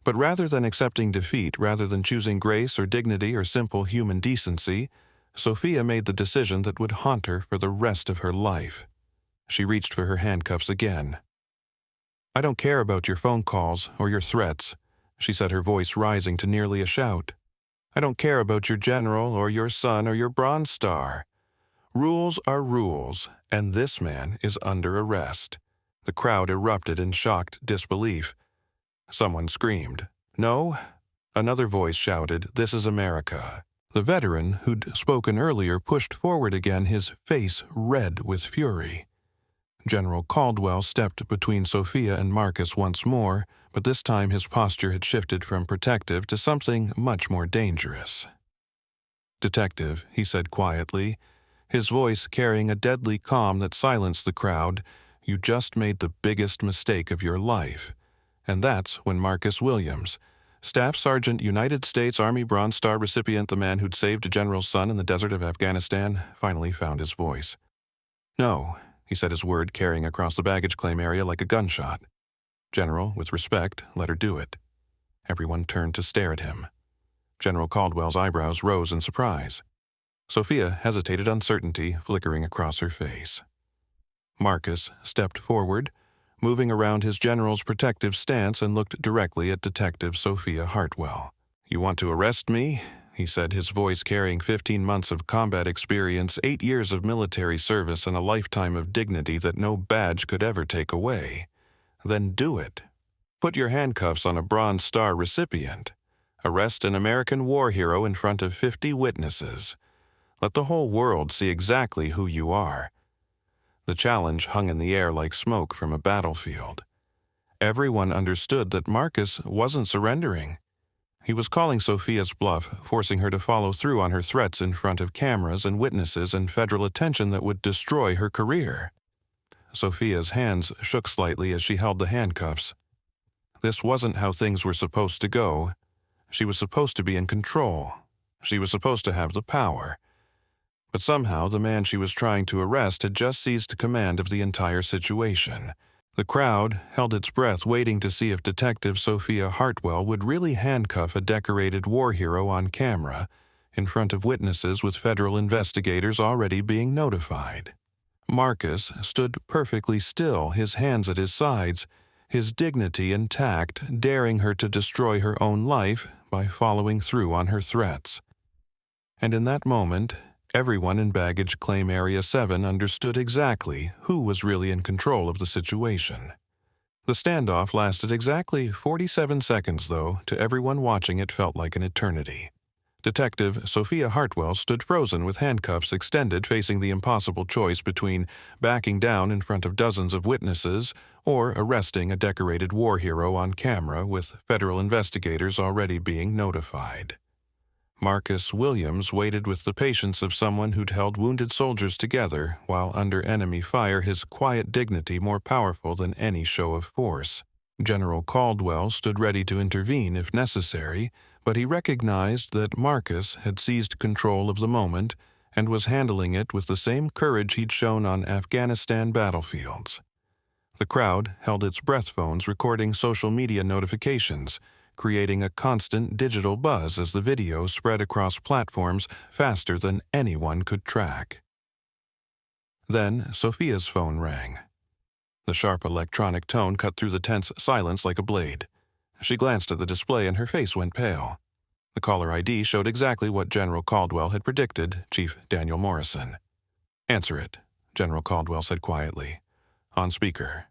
But rather than accepting defeat, rather than choosing grace or dignity or simple human decency, Sophia made the decision that would haunt her for the rest of her life. She reached for her handcuffs again. "I don't care about your phone calls or your threats," she said, her voice rising to nearly a shout. "I don't care about your general or your son or your Bronze Star. Rules are rules, and this man is under arrest." The crowd erupted in shocked disbelief. Someone screamed, "No!" Another voice shouted, "This is America." The veteran who'd spoken earlier pushed forward again, his face red with fury. General Caldwell stepped between Sophia and Marcus once more, but this time his posture had shifted from protective to something much more dangerous. "Detective," he said quietly, his voice carrying a deadly calm that silenced the crowd, "you just made the biggest mistake of your life." And that's when Marcus Williams, Staff Sergeant, United States Army Bronze Star recipient, the man who'd saved a general's son in the desert of Afghanistan, finally found his voice. "No," he said, his word carrying across the baggage claim area like a gunshot. General, with respect, let her do it. Everyone turned to stare at him. General Caldwell's eyebrows rose in surprise. Sophia hesitated, uncertainty flickering across her face. Marcus stepped forward, moving around his general's protective stance, and looked directly at Detective Sophia Hartwell. "You want to arrest me?" he said, his voice carrying 15 months of combat experience, 8 years of military service, and a lifetime of dignity that no badge could ever take away. "Then do it. Put your handcuffs on a Bronze Star recipient. Arrest an American war hero in front of 50 witnesses. Let the whole world see exactly who you are." The challenge hung in the air like smoke from a battlefield. Everyone understood that Marcus wasn't surrendering. He was calling Sophia's bluff, forcing her to follow through on her threats in front of cameras and witnesses and federal attention that would destroy her career. Sophia's hands shook slightly as she held the handcuffs. This wasn't how things were supposed to go. She was supposed to be in control. She was supposed to have the power. But somehow the man she was trying to arrest had just seized command of the entire situation. The crowd held its breath, waiting to see if Detective Sophia Hartwell would really handcuff a decorated war hero on camera in front of witnesses, with federal investigators already being notified. Marcus stood perfectly still, his hands at his sides, his dignity intact, daring her to destroy her own life by following through on her threats. And in that moment, everyone in Baggage Claim Area 7 understood exactly who was really in control of the situation. The standoff lasted exactly 47 seconds, though. To everyone watching, it felt like an eternity. Detective Sophia Hartwell stood frozen with handcuffs extended, facing the impossible choice between backing down in front of dozens of witnesses or arresting a decorated war hero on camera, with federal investigators already being notified. Marcus Williams waited with the patience of someone who'd held wounded soldiers together while under enemy fire, his quiet dignity more powerful than any show of force. General Caldwell stood ready to intervene if necessary, but he recognized that Marcus had seized control of the moment and was handling it with the same courage he'd shown on Afghanistan battlefields. The crowd held its breath phones recording social media notifications, creating a constant digital buzz as the video spread across platforms faster than anyone could track. Then Sophia's phone rang. The sharp electronic tone cut through the tense silence like a blade. She glanced at the display and her face went pale. The caller ID showed exactly what General Caldwell had predicted, Chief Daniel Morrison. "Answer it," General Caldwell said quietly. "On speaker."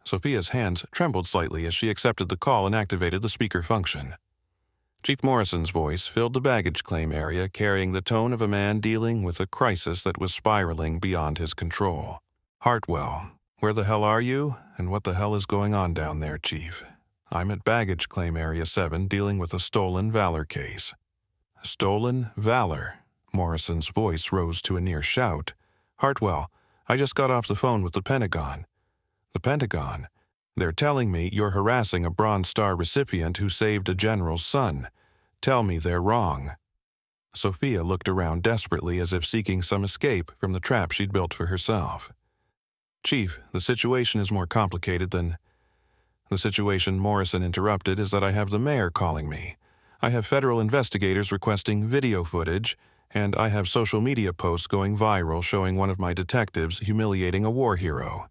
Sophia's hands trembled slightly as she accepted the call and activated the speaker function. Chief Morrison's voice filled the baggage claim area, carrying the tone of a man dealing with a crisis that was spiraling beyond his control. "Hartwell, where the hell are you, and what the hell is going on down there, Chief? I'm at baggage claim area 7 dealing with a stolen valor case." "Stolen valor?" Morrison's voice rose to a near shout. "Hartwell, I just got off the phone with the Pentagon." "The Pentagon? They're telling me you're harassing a Bronze Star recipient who saved a general's son. Tell me they're wrong." Sophia looked around desperately as if seeking some escape from the trap she'd built for herself. "Chief, the situation is more complicated than—" "The situation," Morrison interrupted, "is that I have the mayor calling me. I have federal investigators requesting video footage, and I have social media posts going viral showing one of my detectives humiliating a war hero.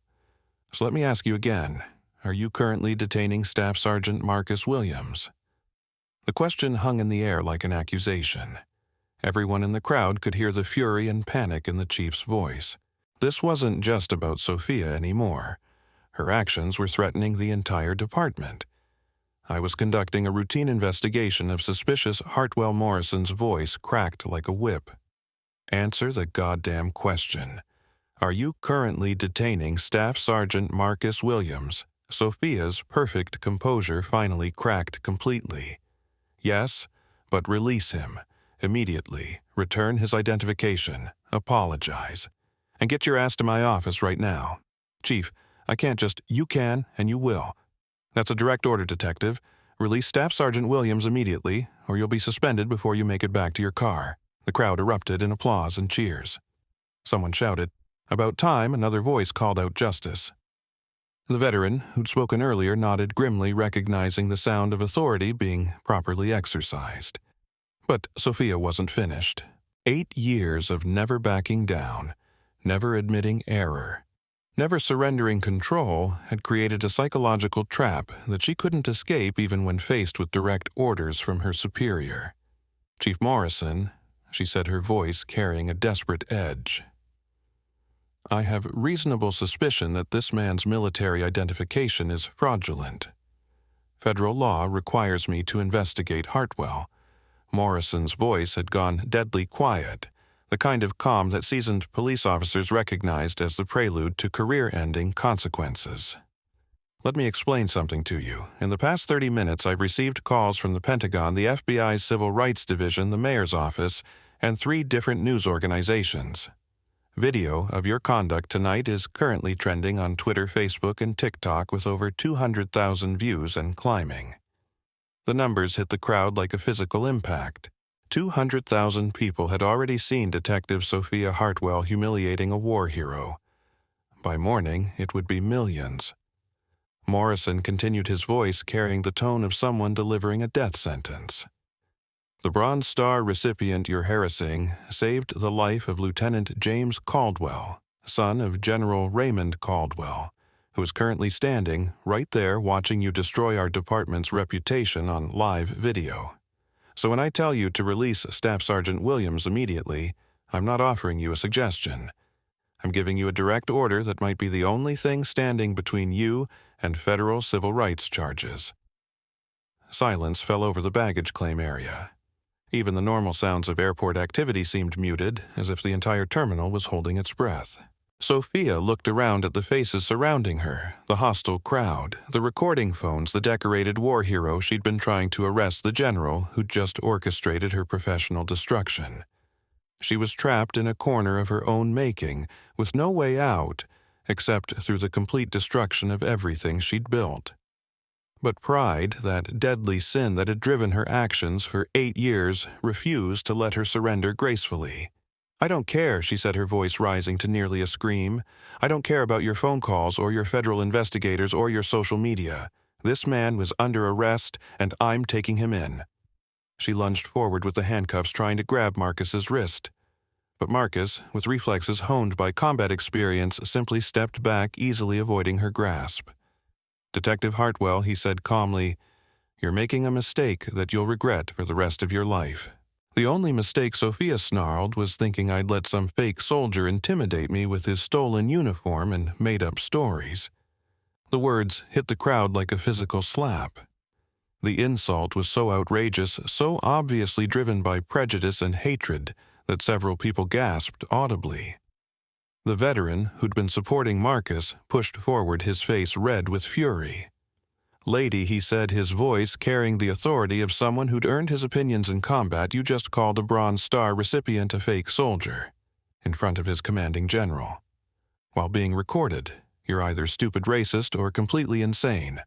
So let me ask you again, are you currently detaining Staff Sergeant Marcus Williams?" The question hung in the air like an accusation. Everyone in the crowd could hear the fury and panic in the chief's voice. This wasn't just about Sophia anymore. Her actions were threatening the entire department. "I was conducting a routine investigation of suspicious Hartwell." Morrison's voice cracked like a whip. "Answer the goddamn question. Are you currently detaining Staff Sergeant Marcus Williams?" Sophia's perfect composure finally cracked completely. "Yes, but release him. Immediately. Return his identification. Apologize. And get your ass to my office right now. Chief, I can't just— you can and you will. That's a direct order, Detective. Release Staff Sergeant Williams immediately, or you'll be suspended before you make it back to your car." The crowd erupted in applause and cheers. Someone shouted, "About time," another voice called out justice. The veteran, who'd spoken earlier, nodded grimly, recognizing the sound of authority being properly exercised. But Sophia wasn't finished. 8 years of never backing down, never admitting error, never surrendering control had created a psychological trap that she couldn't escape even when faced with direct orders from her superior. "Chief Morrison," she said, her voice carrying a desperate edge, "I have reasonable suspicion that this man's military identification is fraudulent. Federal law requires me to investigate Hartwell." Morrison's voice had gone deadly quiet, the kind of calm that seasoned police officers recognized as the prelude to career-ending consequences. "Let me explain something to you. In the past 30 minutes, I've received calls from the Pentagon, the FBI's Civil Rights Division, the Mayor's Office, and 3 different news organizations. Video of your conduct tonight is currently trending on Twitter, Facebook, and TikTok with over 200,000 views and climbing." The numbers hit the crowd like a physical impact. 200,000 people had already seen Detective Sophia Hartwell humiliating a war hero. By morning, it would be millions. Morrison continued, his voice carrying the tone of someone delivering a death sentence. "The Bronze Star recipient you're harassing saved the life of Lieutenant James Caldwell, son of General Raymond Caldwell, who is currently standing right there watching you destroy our department's reputation on live video. So when I tell you to release Staff Sergeant Williams immediately, I'm not offering you a suggestion. I'm giving you a direct order that might be the only thing standing between you and federal civil rights charges." Silence fell over the baggage claim area. Even the normal sounds of airport activity seemed muted, as if the entire terminal was holding its breath. Sophia looked around at the faces surrounding her, the hostile crowd, the recording phones, the decorated war hero she'd been trying to arrest, the general who'd just orchestrated her professional destruction. She was trapped in a corner of her own making, with no way out, except through the complete destruction of everything she'd built. But pride, that deadly sin that had driven her actions for 8 years, refused to let her surrender gracefully. "I don't care," she said, her voice rising to nearly a scream. "I don't care about your phone calls or your federal investigators or your social media. This man was under arrest, and I'm taking him in." She lunged forward with the handcuffs, trying to grab Marcus's wrist. But Marcus, with reflexes honed by combat experience, simply stepped back, easily avoiding her grasp. "Detective Hartwell," he said calmly, "you're making a mistake that you'll regret for the rest of your life." "The only mistake," Sophia snarled, "was thinking I'd let some fake soldier intimidate me with his stolen uniform and made-up stories." The words hit the crowd like a physical slap. The insult was so outrageous, so obviously driven by prejudice and hatred, that several people gasped audibly. The veteran, who'd been supporting Marcus, pushed forward, his face red with fury. "Lady," he said, his voice carrying the authority of someone who'd earned his opinions in combat, "you just called a Bronze Star recipient a fake soldier," in front of his commanding general. "While being recorded, you're either stupid racist or completely insane."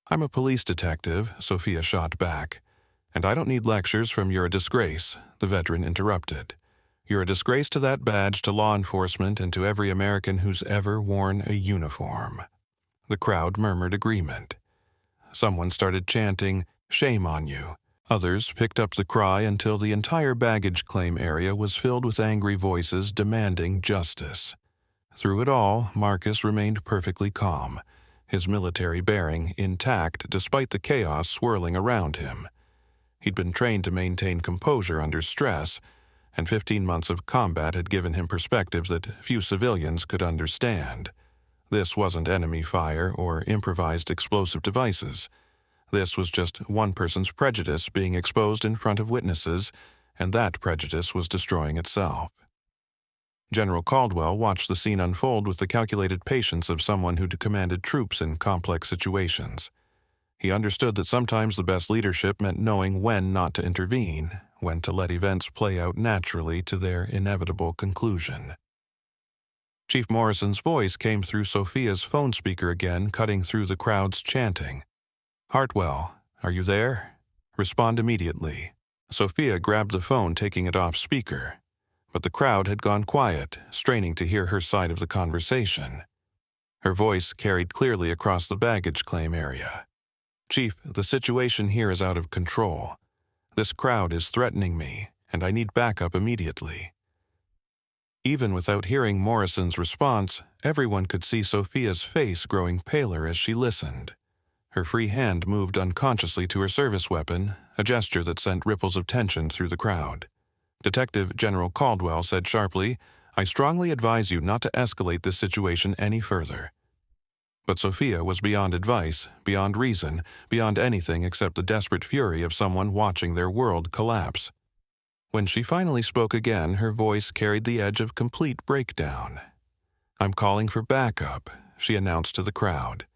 "I'm a police detective," Sophia shot back. "And I don't need lectures from "you're a disgrace," the veteran interrupted. "You're a disgrace to that badge, to law enforcement, and to every American who's ever worn a uniform." The crowd murmured agreement. Someone started chanting, "Shame on you." Others picked up the cry until the entire baggage claim area was filled with angry voices demanding justice. Through it all, Marcus remained perfectly calm, his military bearing intact despite the chaos swirling around him. He'd been trained to maintain composure under stress, and 15 months of combat had given him perspective that few civilians could understand. This wasn't enemy fire or improvised explosive devices. This was just one person's prejudice being exposed in front of witnesses, and that prejudice was destroying itself. General Caldwell watched the scene unfold with the calculated patience of someone who'd commanded troops in complex situations. He understood that sometimes the best leadership meant knowing when not to intervene, when to let events play out naturally to their inevitable conclusion. Chief Morrison's voice came through Sophia's phone speaker again, cutting through the crowd's chanting. "Hartwell, are you there? Respond immediately." Sophia grabbed the phone, taking it off speaker. But the crowd had gone quiet, straining to hear her side of the conversation. Her voice carried clearly across the baggage claim area. "Chief, the situation here is out of control. This crowd is threatening me, and I need backup immediately." Even without hearing Morrison's response, everyone could see Sophia's face growing paler as she listened. Her free hand moved unconsciously to her service weapon, a gesture that sent ripples of tension through the crowd. Detective General Caldwell said sharply, "I strongly advise you not to escalate this situation any further." But Sophia was beyond advice, beyond reason, beyond anything except the desperate fury of someone watching their world collapse. When she finally spoke again, her voice carried the edge of complete breakdown. "I'm calling for backup," she announced to the crowd.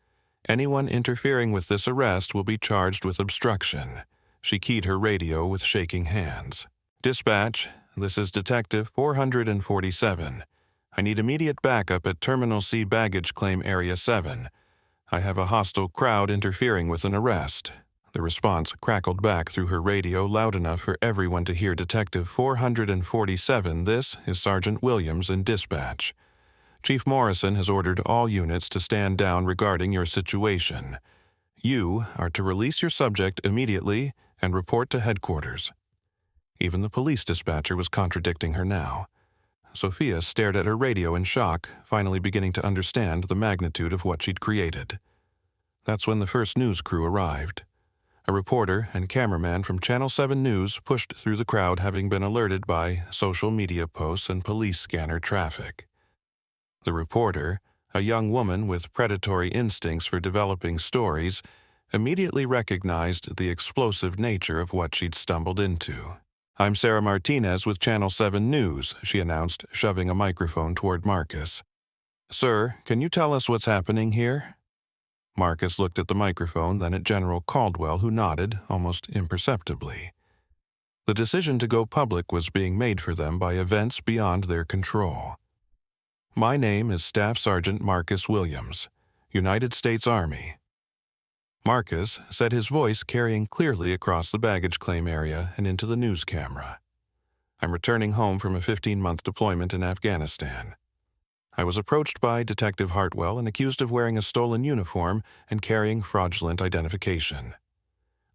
"Anyone interfering with this arrest will be charged with obstruction." She keyed her radio with shaking hands. "Dispatch, this is Detective 447. I need immediate backup at Terminal C Baggage Claim Area 7. I have a hostile crowd interfering with an arrest." The response crackled back through her radio, loud enough for everyone to hear. "Detective 447, this is Sergeant Williams in dispatch. Chief Morrison has ordered all units to stand down regarding your situation. You are to release your subject immediately and report to headquarters." Even the police dispatcher was contradicting her now. Sophia stared at her radio in shock, finally beginning to understand the magnitude of what she'd created. That's when the first news crew arrived. A reporter and cameraman from Channel 7 News pushed through the crowd, having been alerted by social media posts and police scanner traffic. The reporter, a young woman with predatory instincts for developing stories, immediately recognized the explosive nature of what she'd stumbled into. "I'm Sarah Martinez with Channel 7 News," she announced, shoving a microphone toward Marcus. "Sir, can you tell us what's happening here?" Marcus looked at the microphone, then at General Caldwell, who nodded, almost imperceptibly. The decision to go public was being made for them by events beyond their control. "My name is Staff Sergeant Marcus Williams, United States Army." Marcus said, his voice carrying clearly across the baggage claim area and into the news camera. "I'm returning home from a 15-month deployment in Afghanistan. I was approached by Detective Hartwell and accused of wearing a stolen uniform and carrying fraudulent identification."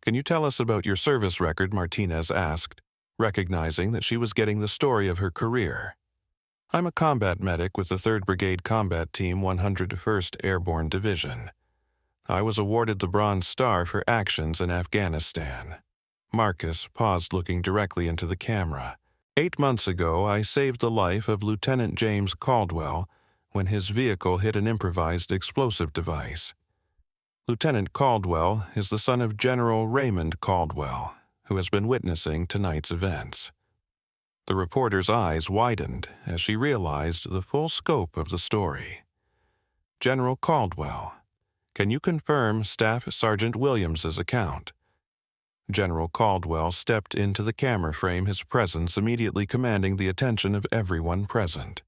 "Can you tell us about your service record?" Martinez asked, recognizing that she was getting the story of her career. "I'm a combat medic with the 3rd Brigade Combat Team 101st Airborne Division. I was awarded the Bronze Star for actions in Afghanistan." Marcus paused, looking directly into the camera. "8 months ago, I saved the life of Lieutenant James Caldwell when his vehicle hit an improvised explosive device. Lieutenant Caldwell is the son of General Raymond Caldwell, who has been witnessing tonight's events." The reporter's eyes widened as she realized the full scope of the story. "General Caldwell, can you confirm Staff Sergeant Williams's account?" General Caldwell stepped into the camera frame, his presence immediately commanding the attention of everyone present.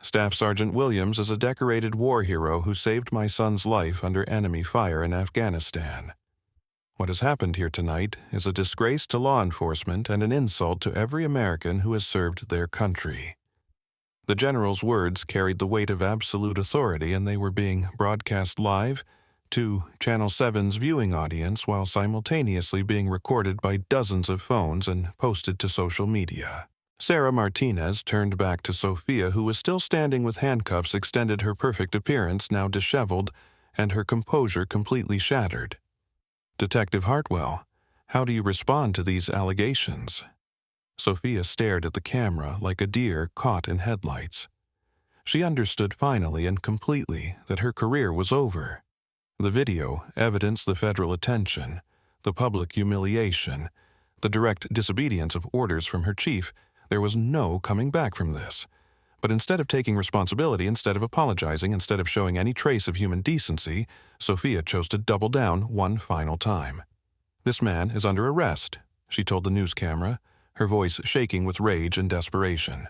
"Staff Sergeant Williams is a decorated war hero who saved my son's life under enemy fire in Afghanistan. What has happened here tonight is a disgrace to law enforcement and an insult to every American who has served their country." The general's words carried the weight of absolute authority, and they were being broadcast live to Channel 7's viewing audience while simultaneously being recorded by dozens of phones and posted to social media. Sarah Martinez turned back to Sophia, who was still standing with handcuffs extended, her perfect appearance now disheveled and her composure completely shattered. "Detective Hartwell, how do you respond to these allegations?" Sophia stared at the camera like a deer caught in headlights. She understood finally and completely that her career was over. The video evidenced the federal attention, the public humiliation, the direct disobedience of orders from her chief. There was no coming back from this. But instead of taking responsibility, instead of apologizing, instead of showing any trace of human decency, Sophia chose to double down one final time. "This man is under arrest," she told the news camera, her voice shaking with rage and desperation.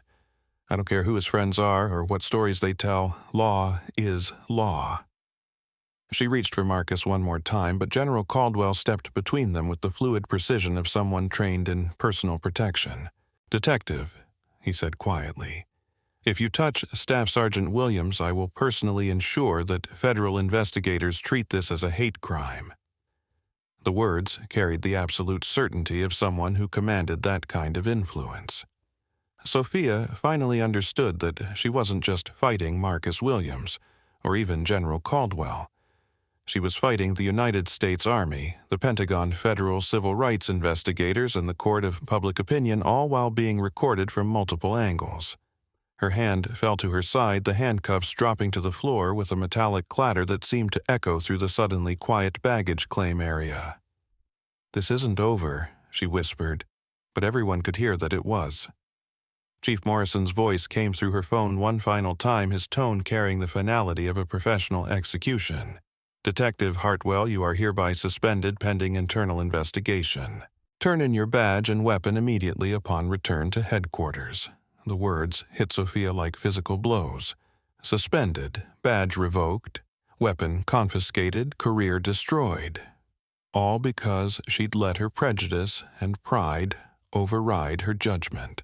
"I don't care who his friends are or what stories they tell. Law is law." She reached for Marcus one more time, but General Caldwell stepped between them with the fluid precision of someone trained in personal protection. "Detective," he said quietly, "if you touch Staff Sergeant Williams, I will personally ensure that federal investigators treat this as a hate crime." The words carried the absolute certainty of someone who commanded that kind of influence. Sophia finally understood that she wasn't just fighting Marcus Williams, or even General Caldwell. She was fighting the United States Army, the Pentagon Federal Civil Rights Investigators, and the Court of Public Opinion, all while being recorded from multiple angles. Her hand fell to her side, the handcuffs dropping to the floor with a metallic clatter that seemed to echo through the suddenly quiet baggage claim area. "This isn't over," she whispered, but everyone could hear that it was. Chief Morrison's voice came through her phone one final time, his tone carrying the finality of a professional execution. "Detective Hartwell, you are hereby suspended pending internal investigation. Turn in your badge and weapon immediately upon return to headquarters." The words hit Sophia like physical blows. Suspended, badge revoked, weapon confiscated, career destroyed. All because she'd let her prejudice and pride override her judgment.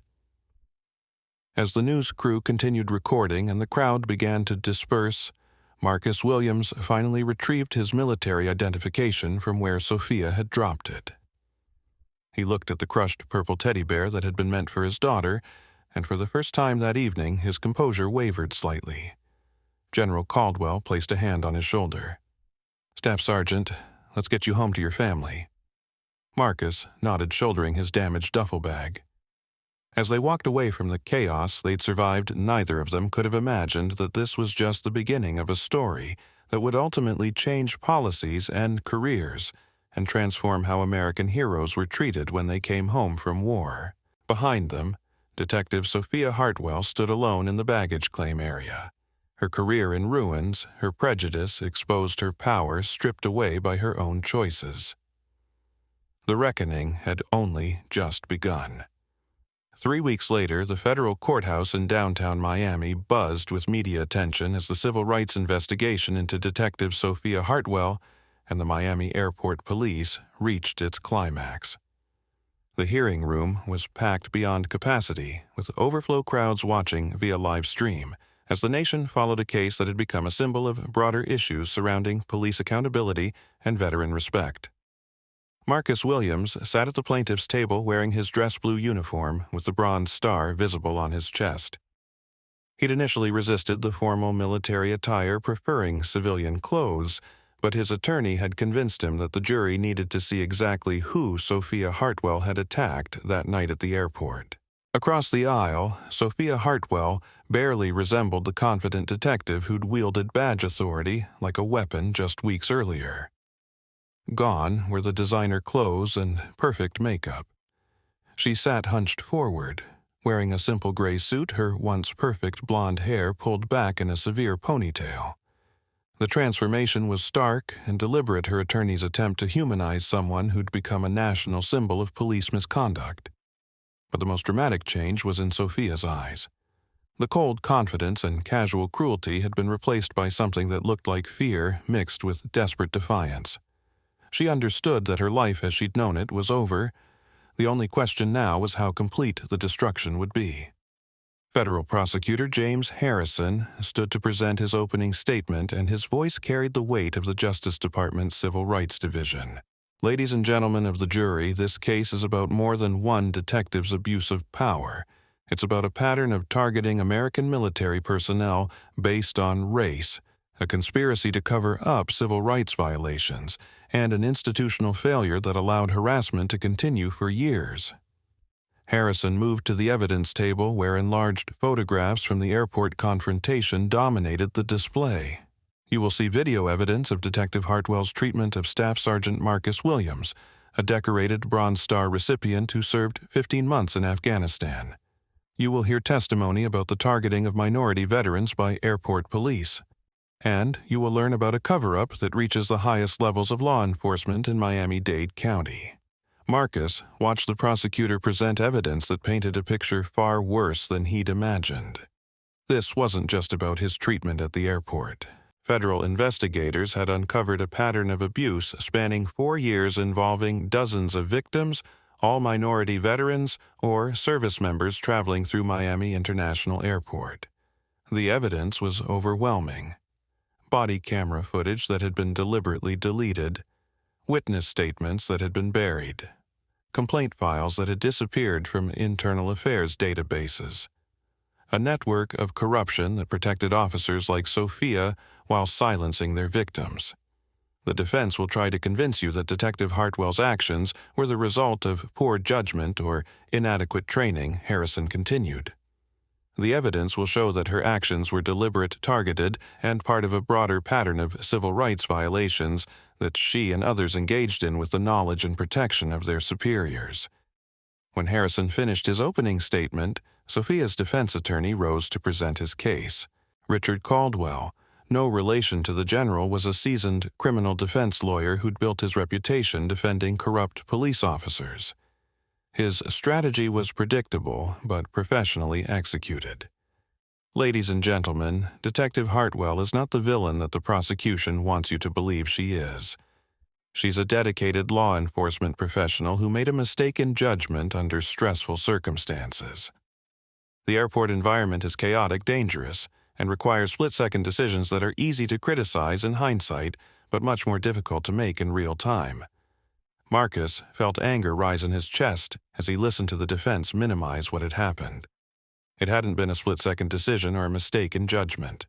As the news crew continued recording and the crowd began to disperse, Marcus Williams finally retrieved his military identification from where Sophia had dropped it. He looked at the crushed purple teddy bear that had been meant for his daughter, and for the first time that evening his composure wavered slightly. General Caldwell placed a hand on his shoulder. "Staff Sergeant, let's get you home to your family." Marcus nodded, shouldering his damaged duffel bag. As they walked away from the chaos they'd survived, neither of them could have imagined that this was just the beginning of a story that would ultimately change policies and careers and transform how American heroes were treated when they came home from war. Behind them, Detective Sophia Hartwell stood alone in the baggage claim area. Her career in ruins, her prejudice exposed, her power stripped away by her own choices. The reckoning had only just begun. 3 weeks later, the federal courthouse in downtown Miami buzzed with media attention as the civil rights investigation into Detective Sophia Hartwell and the Miami Airport Police reached its climax. The hearing room was packed beyond capacity, with overflow crowds watching via live stream, as the nation followed a case that had become a symbol of broader issues surrounding police accountability and veteran respect. Marcus Williams sat at the plaintiff's table wearing his dress blue uniform with the bronze star visible on his chest. He'd initially resisted the formal military attire, preferring civilian clothes, but his attorney had convinced him that the jury needed to see exactly who Sophia Hartwell had attacked that night at the airport. Across the aisle, Sophia Hartwell barely resembled the confident detective who'd wielded badge authority like a weapon just weeks earlier. Gone were the designer clothes and perfect makeup. She sat hunched forward, wearing a simple gray suit, her once perfect blonde hair pulled back in a severe ponytail. The transformation was stark and deliberate, her attorney's attempt to humanize someone who'd become a national symbol of police misconduct. But the most dramatic change was in Sophia's eyes. The cold confidence and casual cruelty had been replaced by something that looked like fear mixed with desperate defiance. She understood that her life as she'd known it was over. The only question now was how complete the destruction would be. Federal prosecutor James Harrison stood to present his opening statement, and his voice carried the weight of the Justice Department's Civil Rights Division. Ladies and gentlemen of the jury, this case is about more than one detective's abuse of power. It's about a pattern of targeting American military personnel based on race, a conspiracy to cover up civil rights violations, and an institutional failure that allowed harassment to continue for years. Harrison moved to the evidence table where enlarged photographs from the airport confrontation dominated the display. You will see video evidence of Detective Hartwell's treatment of Staff Sergeant Marcus Williams, a decorated Bronze Star recipient who served 15 months in Afghanistan. You will hear testimony about the targeting of minority veterans by airport police. And you will learn about a cover-up that reaches the highest levels of law enforcement in Miami-Dade County. Marcus watched the prosecutor present evidence that painted a picture far worse than he'd imagined. This wasn't just about his treatment at the airport. Federal investigators had uncovered a pattern of abuse spanning 4 years involving dozens of victims, all minority veterans or service members traveling through Miami International Airport. The evidence was overwhelming. Body camera footage that had been deliberately deleted, witness statements that had been buried, complaint files that had disappeared from internal affairs databases, a network of corruption that protected officers like Sophia while silencing their victims. The defense will try to convince you that Detective Hartwell's actions were the result of poor judgment or inadequate training, Harrison continued. The evidence will show that her actions were deliberate, targeted, and part of a broader pattern of civil rights violations that she and others engaged in with the knowledge and protection of their superiors. When Harrison finished his opening statement, Sophia's defense attorney rose to present his case. Raymond Caldwell, no relation to the general, was a seasoned criminal defense lawyer who'd built his reputation defending corrupt police officers. His strategy was predictable, but professionally executed. Ladies and gentlemen, Detective Hartwell is not the villain that the prosecution wants you to believe she is. She's a dedicated law enforcement professional who made a mistake in judgment under stressful circumstances. The airport environment is chaotic, dangerous, and requires split-second decisions that are easy to criticize in hindsight, but much more difficult to make in real time. Marcus felt anger rise in his chest as he listened to the defense minimize what had happened. It hadn't been a split-second decision or a mistake in judgment.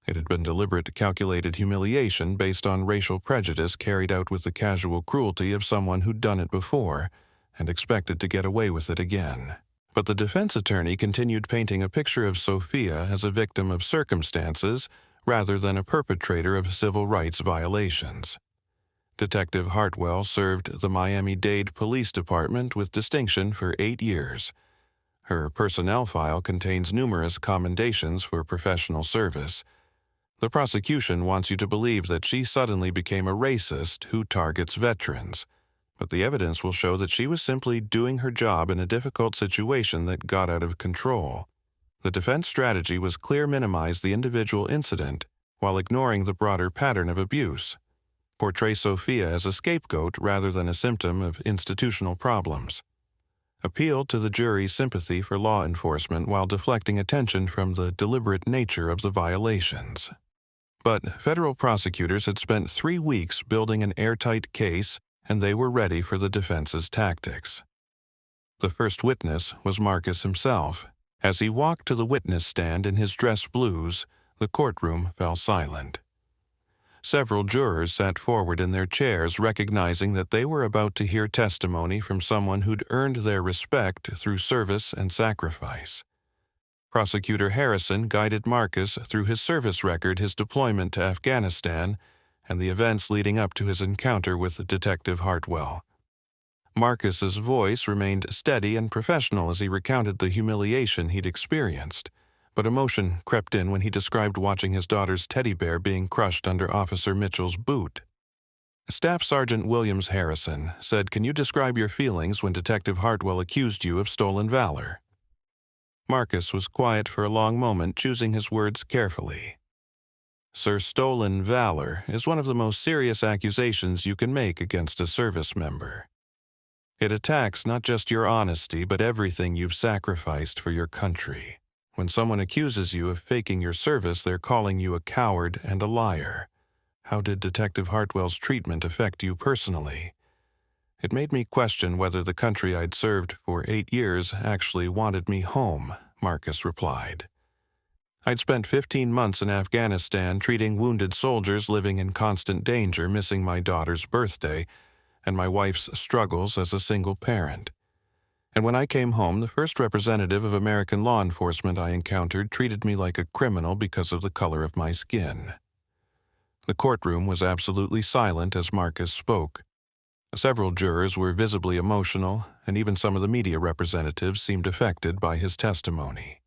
It had been deliberate, calculated humiliation based on racial prejudice carried out with the casual cruelty of someone who'd done it before and expected to get away with it again. But the defense attorney continued painting a picture of Sophia as a victim of circumstances rather than a perpetrator of civil rights violations. Detective Hartwell served the Miami-Dade Police Department with distinction for 8 years. Her personnel file contains numerous commendations for professional service. The prosecution wants you to believe that she suddenly became a racist who targets veterans, but the evidence will show that she was simply doing her job in a difficult situation that got out of control. The defense strategy was clear: minimize the individual incident while ignoring the broader pattern of abuse. portray Sophia as a scapegoat rather than a symptom of institutional problems, appeal to the jury's sympathy for law enforcement while deflecting attention from the deliberate nature of the violations. But federal prosecutors had spent 3 weeks building an airtight case, and they were ready for the defense's tactics. The first witness was Marcus himself. As he walked to the witness stand in his dress blues, the courtroom fell silent. Several jurors sat forward in their chairs, recognizing that they were about to hear testimony from someone who'd earned their respect through service and sacrifice. Prosecutor Harrison guided Marcus through his service record, his deployment to Afghanistan, and the events leading up to his encounter with Detective Hartwell. Marcus's voice remained steady and professional as he recounted the humiliation he'd experienced, but emotion crept in when he described watching his daughter's teddy bear being crushed under Officer Mitchell's boot. Staff Sergeant Williams Harrison said, "Can you describe your feelings when Detective Hartwell accused you of stolen valor?" Marcus was quiet for a long moment, choosing his words carefully. "Sir, stolen valor is one of the most serious accusations you can make against a service member. It attacks not just your honesty, but everything you've sacrificed for your country. When someone accuses you of faking your service, they're calling you a coward and a liar. How did Detective Hartwell's treatment affect you personally?" "It made me question whether the country I'd served for 8 years actually wanted me home," Marcus replied. "I'd spent 15 months in Afghanistan treating wounded soldiers living in constant danger, missing my daughter's birthday, and my wife's struggles as a single parent. And when I came home, the first representative of American law enforcement I encountered treated me like a criminal because of the color of my skin." The courtroom was absolutely silent as Marcus spoke. Several jurors were visibly emotional, and even some of the media representatives seemed affected by his testimony.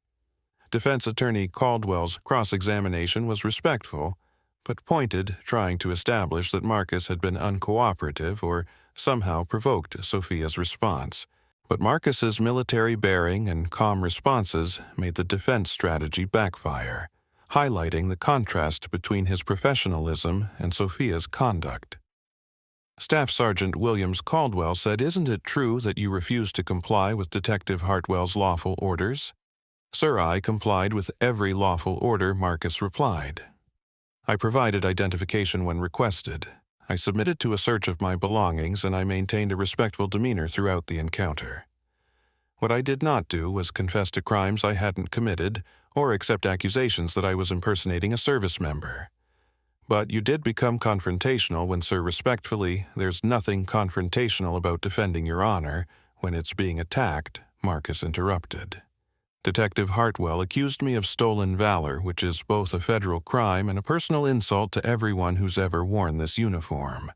Defense attorney Caldwell's cross-examination was respectful, but pointed, trying to establish that Marcus had been uncooperative or somehow provoked Sophia's response. But Marcus's military bearing and calm responses made the defense strategy backfire, highlighting the contrast between his professionalism and Sophia's conduct. Staff Sergeant Williams Caldwell said, "Isn't it true that you refused to comply with Detective Hartwell's lawful orders?" "Sir, I complied with every lawful order," Marcus replied. "I provided identification when requested. I submitted to a search of my belongings, and I maintained a respectful demeanor throughout the encounter. What I did not do was confess to crimes I hadn't committed or accept accusations that I was impersonating a service member. But you did become confrontational when, sir, respectfully, there's nothing confrontational about defending your honor when it's being attacked," Marcus interrupted. "Detective Hartwell accused me of stolen valor, which is both a federal crime and a personal insult to everyone who's ever worn this uniform.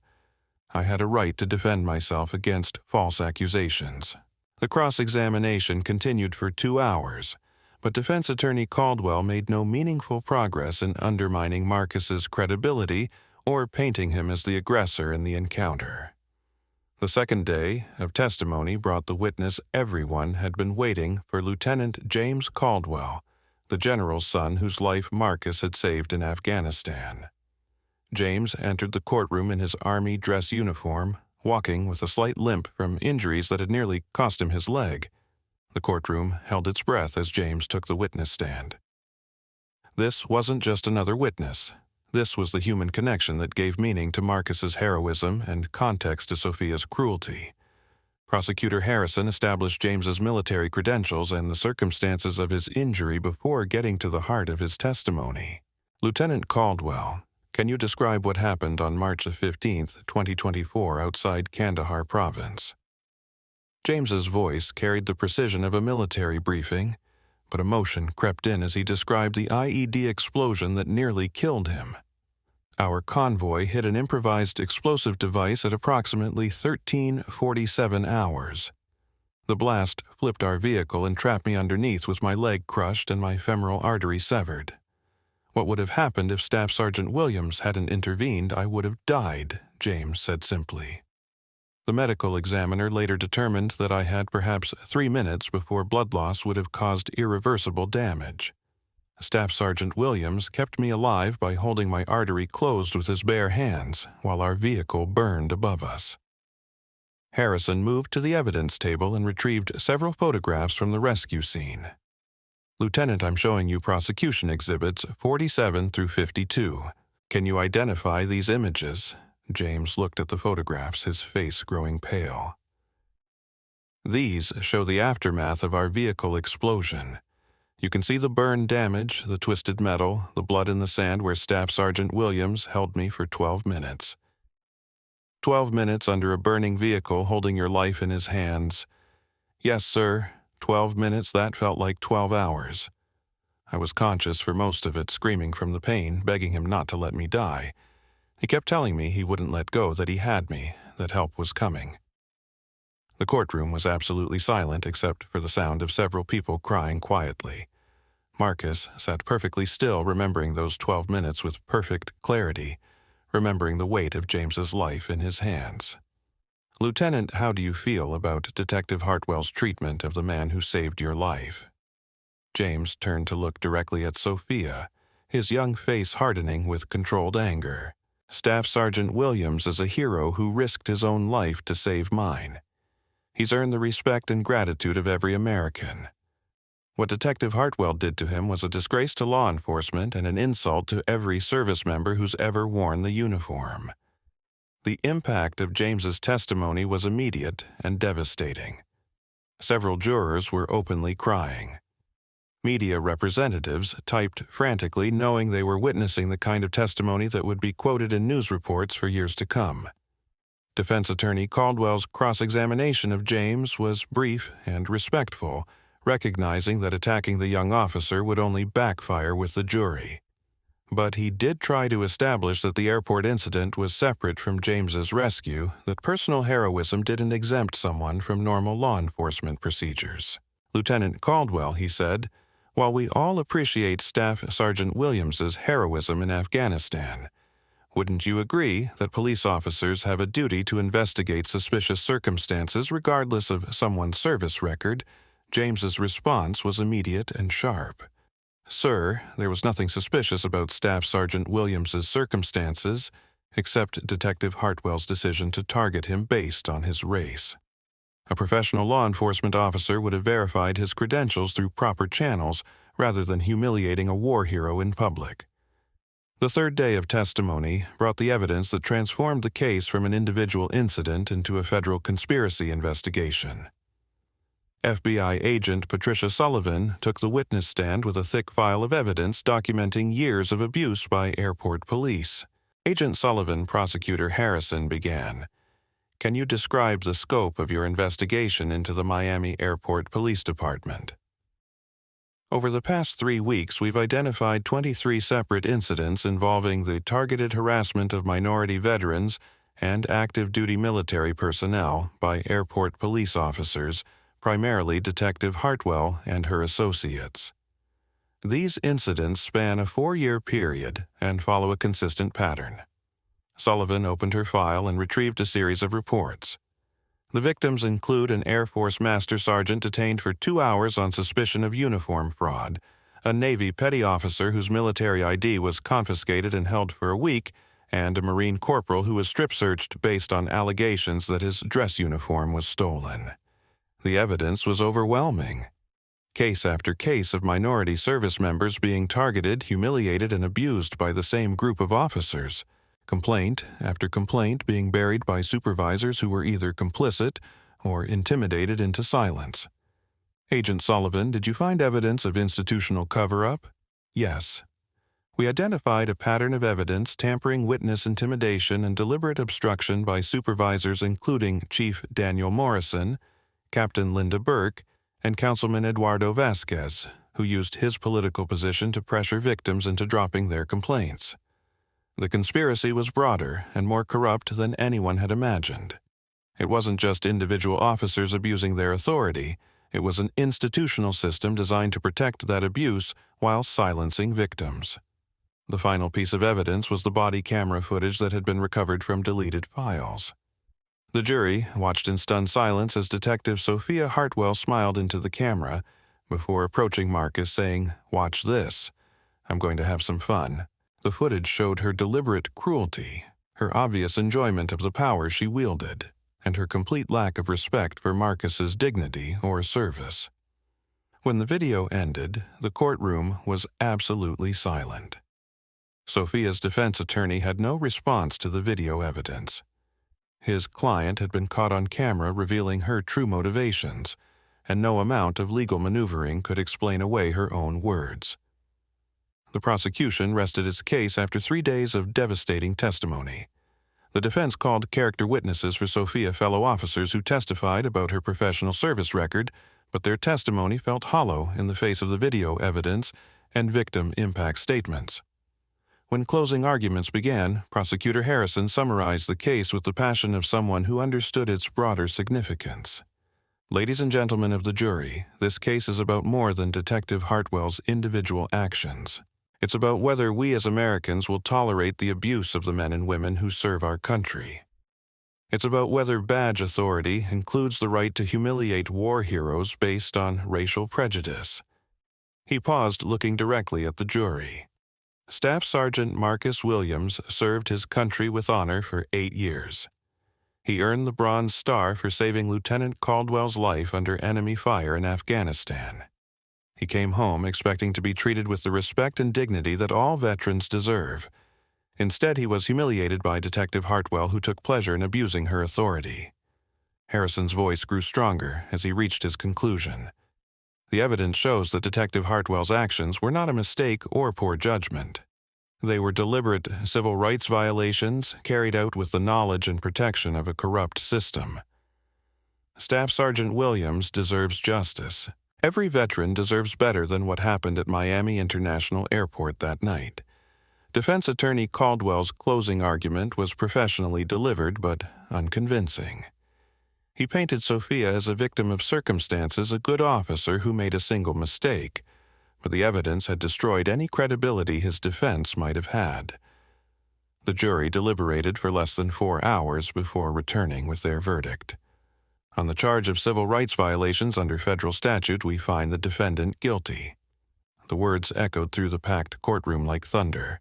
I had a right to defend myself against false accusations." The cross-examination continued for 2 hours, but defense attorney Caldwell made no meaningful progress in undermining Marcus's credibility or painting him as the aggressor in the encounter. The second day of testimony brought the witness everyone had been waiting for, Lieutenant James Caldwell, the general's son whose life Marcus had saved in Afghanistan. James entered the courtroom in his Army dress uniform, walking with a slight limp from injuries that had nearly cost him his leg. The courtroom held its breath as James took the witness stand. This wasn't just another witness. This was the human connection that gave meaning to Marcus's heroism and context to Sophia's cruelty. Prosecutor Harrison established James's military credentials and the circumstances of his injury before getting to the heart of his testimony. "Lieutenant Caldwell, can you describe what happened on March 15, 2024 outside Kandahar province?" James's voice carried the precision of a military briefing, but emotion crept in as he described the IED explosion that nearly killed him. "Our convoy hit an improvised explosive device at approximately 13:47 hours. The blast flipped our vehicle and trapped me underneath with my leg crushed and my femoral artery severed. What would have happened if Staff Sergeant Williams hadn't intervened? I would have died," James said simply. "The medical examiner later determined that I had perhaps 3 minutes before blood loss would have caused irreversible damage." Staff Sergeant Williams kept me alive by holding my artery closed with his bare hands while our vehicle burned above us. Harrison moved to the evidence table and retrieved several photographs from the rescue scene. Lieutenant, I'm showing you prosecution exhibits 47 through 52. Can you identify these images? James looked at the photographs, his face growing pale. These show the aftermath of our vehicle explosion. You can see the burn damage, the twisted metal, the blood in the sand where Staff Sergeant Williams held me for 12 minutes. 12 minutes under a burning vehicle holding your life in his hands. Yes, sir, 12 minutes, that felt like 12 hours. I was conscious for most of it, screaming from the pain, begging him not to let me die. He kept telling me he wouldn't let go, that he had me, that help was coming. The courtroom was absolutely silent except for the sound of several people crying quietly. Marcus sat perfectly still, remembering those 12 minutes with perfect clarity, remembering the weight of James's life in his hands. Lieutenant, how do you feel about Detective Hartwell's treatment of the man who saved your life? James turned to look directly at Sophia, his young face hardening with controlled anger. Staff Sergeant Williams is a hero who risked his own life to save mine. He's earned the respect and gratitude of every American. What Detective Hartwell did to him was a disgrace to law enforcement and an insult to every service member who's ever worn the uniform. The impact of James's testimony was immediate and devastating. Several jurors were openly crying. Media representatives typed frantically, knowing they were witnessing the kind of testimony that would be quoted in news reports for years to come. Defense attorney Caldwell's cross-examination of James was brief and respectful, recognizing that attacking the young officer would only backfire with the jury. But he did try to establish that the airport incident was separate from James's rescue, that personal heroism didn't exempt someone from normal law enforcement procedures. Lieutenant Caldwell, he said, while we all appreciate Staff Sergeant Williams's heroism in Afghanistan, wouldn't you agree that police officers have a duty to investigate suspicious circumstances regardless of someone's service record? James's response was immediate and sharp. Sir, there was nothing suspicious about Staff Sergeant Williams's circumstances, except Detective Hartwell's decision to target him based on his race. A professional law enforcement officer would have verified his credentials through proper channels rather than humiliating a war hero in public. The third day of testimony brought the evidence that transformed the case from an individual incident into a federal conspiracy investigation. FBI agent Patricia Sullivan took the witness stand with a thick file of evidence documenting years of abuse by airport police. Agent Sullivan, Prosecutor Harrison began. Can you describe the scope of your investigation into the Miami Airport Police Department? Over the past 3 weeks, we've identified 23 separate incidents involving the targeted harassment of minority veterans and active duty military personnel by airport police officers, primarily Detective Hartwell and her associates. These incidents span a 4-year period and follow a consistent pattern. Sullivan opened her file and retrieved a series of reports. The victims include an Air Force Master Sergeant detained for 2 hours on suspicion of uniform fraud, a Navy petty officer whose military ID was confiscated and held for a week, and a Marine corporal who was strip-searched based on allegations that his dress uniform was stolen. The evidence was overwhelming. Case after case of minority service members being targeted, humiliated, and abused by the same group of officers. Complaint after complaint being buried by supervisors who were either complicit or intimidated into silence. Agent Sullivan, did you find evidence of institutional cover-up? Yes. We identified a pattern of evidence tampering witness intimidation and deliberate obstruction by supervisors including Chief Daniel Morrison, Captain Linda Burke, and Councilman Eduardo Vasquez, who used his political position to pressure victims into dropping their complaints. The conspiracy was broader and more corrupt than anyone had imagined. It wasn't just individual officers abusing their authority, it was an institutional system designed to protect that abuse while silencing victims. The final piece of evidence was the body camera footage that had been recovered from deleted files. The jury watched in stunned silence as Detective Sophia Hartwell smiled into the camera before approaching Marcus saying, "Watch this." I'm going to have some fun. The footage showed her deliberate cruelty, her obvious enjoyment of the power she wielded, and her complete lack of respect for Marcus's dignity or service. When the video ended, the courtroom was absolutely silent. Sophia's defense attorney had no response to the video evidence. His client had been caught on camera revealing her true motivations, and no amount of legal maneuvering could explain away her own words. The prosecution rested its case after 3 days of devastating testimony. The defense called character witnesses for Sophia fellow officers who testified about her professional service record, but their testimony felt hollow in the face of the video evidence and victim impact statements. When closing arguments began, Prosecutor Harrison summarized the case with the passion of someone who understood its broader significance. Ladies and gentlemen of the jury, this case is about more than Detective Hartwell's individual actions. It's about whether we as Americans will tolerate the abuse of the men and women who serve our country. It's about whether badge authority includes the right to humiliate war heroes based on racial prejudice. He paused, looking directly at the jury. Staff Sergeant Marcus Williams served his country with honor for 8 years. He earned the Bronze Star for saving Lieutenant Caldwell's life under enemy fire in Afghanistan. He came home expecting to be treated with the respect and dignity that all veterans deserve. Instead, he was humiliated by Detective Hartwell, who took pleasure in abusing her authority. Harrison's voice grew stronger as he reached his conclusion. The evidence shows that Detective Hartwell's actions were not a mistake or poor judgment. They were deliberate civil rights violations carried out with the knowledge and protection of a corrupt system. Staff Sergeant Williams deserves justice. Every veteran deserves better than what happened at Miami International Airport that night. Defense attorney Caldwell's closing argument was professionally delivered but unconvincing. He painted Sophia as a victim of circumstances, a good officer who made a single mistake, but the evidence had destroyed any credibility his defense might have had. The jury deliberated for less than 4 hours before returning with their verdict. On the charge of civil rights violations under federal statute, we find the defendant guilty. The words echoed through the packed courtroom like thunder.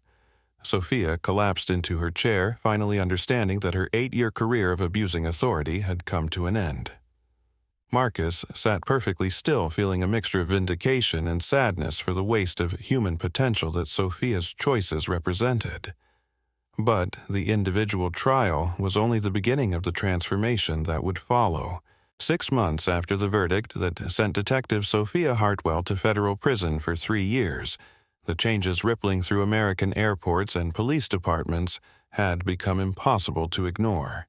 Sophia collapsed into her chair, finally understanding that her 8-year career of abusing authority had come to an end. Marcus sat perfectly still, feeling a mixture of vindication and sadness for the waste of human potential that Sophia's choices represented. But the individual trial was only the beginning of the transformation that would follow. 6 months after the verdict that sent Detective Sophia Hartwell to federal prison for 3 years, the changes rippling through American airports and police departments had become impossible to ignore.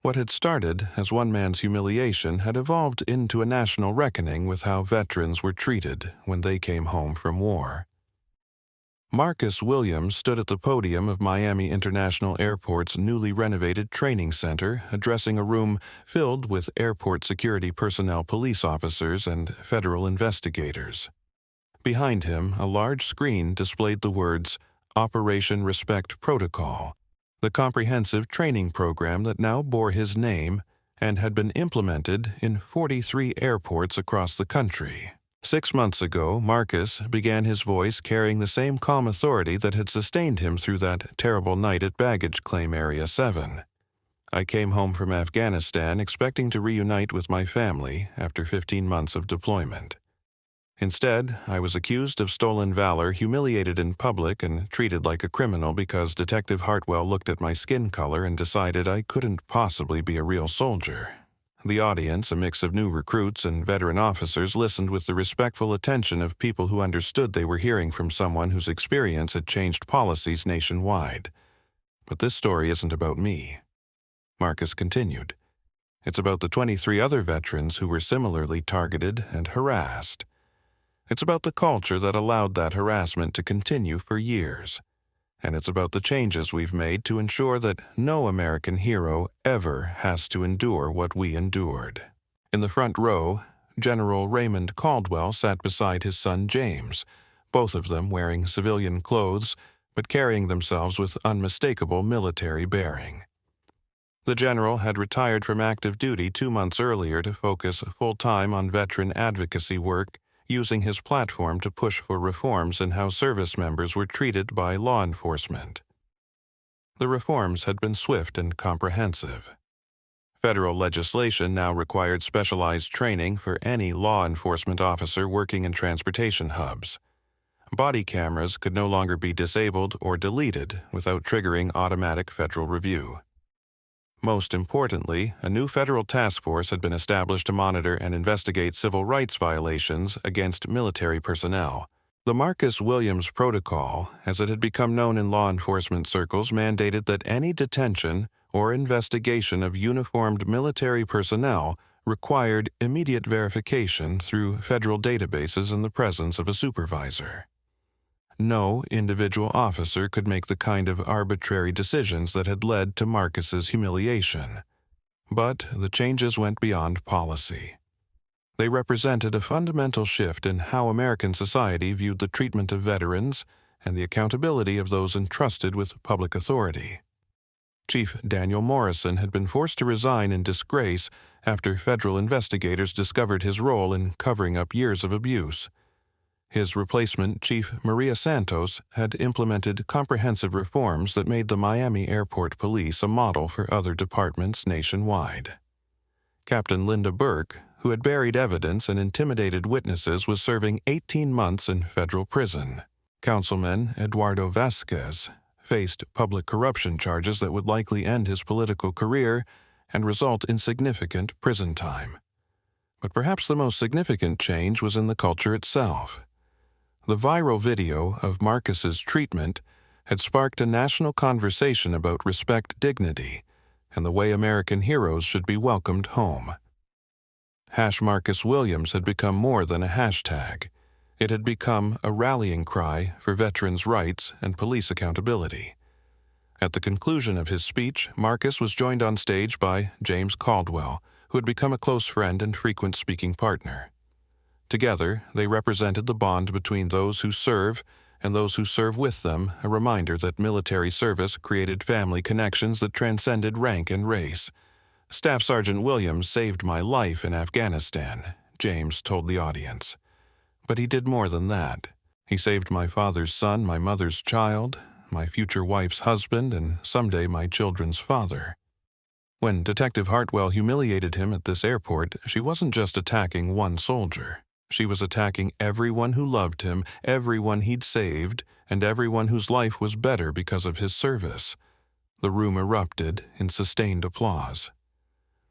What had started as one man's humiliation had evolved into a national reckoning with how veterans were treated when they came home from war. Marcus Williams stood at the podium of Miami International Airport's newly renovated training center, addressing a room filled with airport security personnel, police officers, and federal investigators. Behind him, a large screen displayed the words, Operation Respect Protocol, the comprehensive training program that now bore his name and had been implemented in 43 airports across the country. 6 months ago, Marcus began his voice carrying the same calm authority that had sustained him through that terrible night at Baggage Claim Area 7. I came home from Afghanistan expecting to reunite with my family after 15 months of deployment. Instead, I was accused of stolen valor, humiliated in public, and treated like a criminal because Detective Hartwell looked at my skin color and decided I couldn't possibly be a real soldier. The audience, a mix of new recruits and veteran officers, listened with the respectful attention of people who understood they were hearing from someone whose experience had changed policies nationwide. But this story isn't about me. Marcus continued. It's about the 23 other veterans who were similarly targeted and harassed. It's about the culture that allowed that harassment to continue for years. And it's about the changes we've made to ensure that no American hero ever has to endure what we endured. In the front row, General Raymond Caldwell sat beside his son James, both of them wearing civilian clothes but carrying themselves with unmistakable military bearing. The general had retired from active duty 2 months earlier to focus full-time on veteran advocacy work, using his platform to push for reforms in how service members were treated by law enforcement. The reforms had been swift and comprehensive. Federal legislation now required specialized training for any law enforcement officer working in transportation hubs. Body cameras could no longer be disabled or deleted without triggering automatic federal review. Most importantly, a new federal task force had been established to monitor and investigate civil rights violations against military personnel. The Marcus Williams Protocol, as it had become known in law enforcement circles, mandated that any detention or investigation of uniformed military personnel required immediate verification through federal databases in the presence of a supervisor. No individual officer could make the kind of arbitrary decisions that had led to Marcus's humiliation. But the changes went beyond policy. They represented a fundamental shift in how American society viewed the treatment of veterans and the accountability of those entrusted with public authority. Chief Daniel Morrison had been forced to resign in disgrace after federal investigators discovered his role in covering up years of abuse. His replacement, Chief Maria Santos, had implemented comprehensive reforms that made the Miami Airport Police a model for other departments nationwide. Captain Linda Burke, who had buried evidence and intimidated witnesses, was serving 18 months in federal prison. Councilman Eduardo Vasquez faced public corruption charges that would likely end his political career and result in significant prison time. But perhaps the most significant change was in the culture itself. The viral video of Marcus's treatment had sparked a national conversation about respect, dignity, and the way American heroes should be welcomed home. #Marcus Williams had become more than a hashtag. It had become a rallying cry for veterans' rights and police accountability. At the conclusion of his speech, Marcus was joined on stage by James Caldwell, who had become a close friend and frequent speaking partner. Together, they represented the bond between those who serve and those who serve with them, a reminder that military service created family connections that transcended rank and race. "Staff Sergeant Williams saved my life in Afghanistan," James told the audience. "But he did more than that. He saved my father's son, my mother's child, my future wife's husband, and someday my children's father." When Detective Hartwell humiliated him at this airport, she wasn't just attacking one soldier. She was attacking everyone who loved him, everyone he'd saved, and everyone whose life was better because of his service. The room erupted in sustained applause.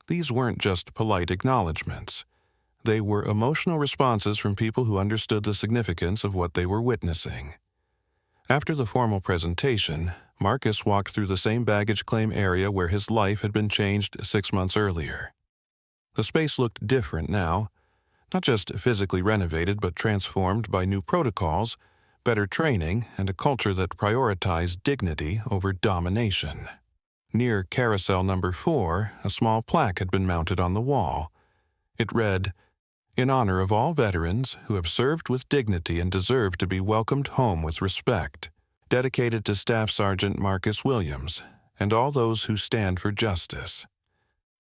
These weren't just polite acknowledgments. They were emotional responses from people who understood the significance of what they were witnessing. After the formal presentation, Marcus walked through the same baggage claim area where his life had been changed 6 months earlier. The space looked different now, not just physically renovated but transformed by new protocols, better training, and a culture that prioritized dignity over domination. Near carousel number 4, a small plaque had been mounted on the wall. It read, "In honor of all veterans who have served with dignity and deserve to be welcomed home with respect, dedicated to Staff Sergeant Marcus Williams and all those who stand for justice."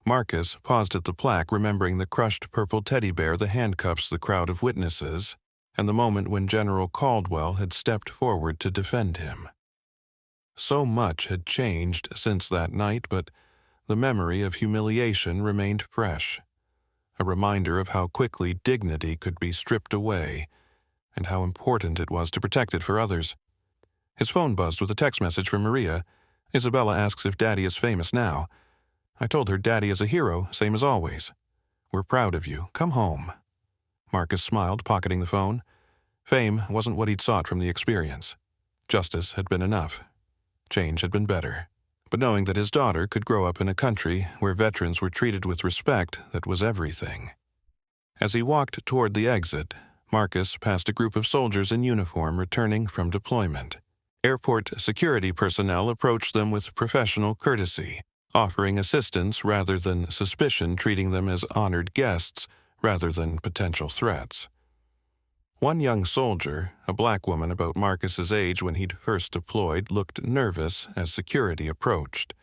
Marcus paused at the plaque, remembering the crushed purple teddy bear, the handcuffs, the crowd of witnesses, and the moment when General Caldwell had stepped forward to defend him. So much had changed since that night, but the memory of humiliation remained fresh, a reminder of how quickly dignity could be stripped away and how important it was to protect it for others. His phone buzzed with a text message from Maria. "Isabella asks if Daddy is famous now. I told her Daddy is a hero, same as always. We're proud of you. Come home." Marcus smiled, pocketing the phone. Fame wasn't what he'd sought from the experience. Justice had been enough. Change had been better. But knowing that his daughter could grow up in a country where veterans were treated with respect, that was everything. As he walked toward the exit, Marcus passed a group of soldiers in uniform returning from deployment. Airport security personnel approached them with professional courtesy, offering assistance rather than suspicion, treating them as honored guests rather than potential threats. One young soldier, a black woman about Marcus's age when he'd first deployed, looked nervous as security approached.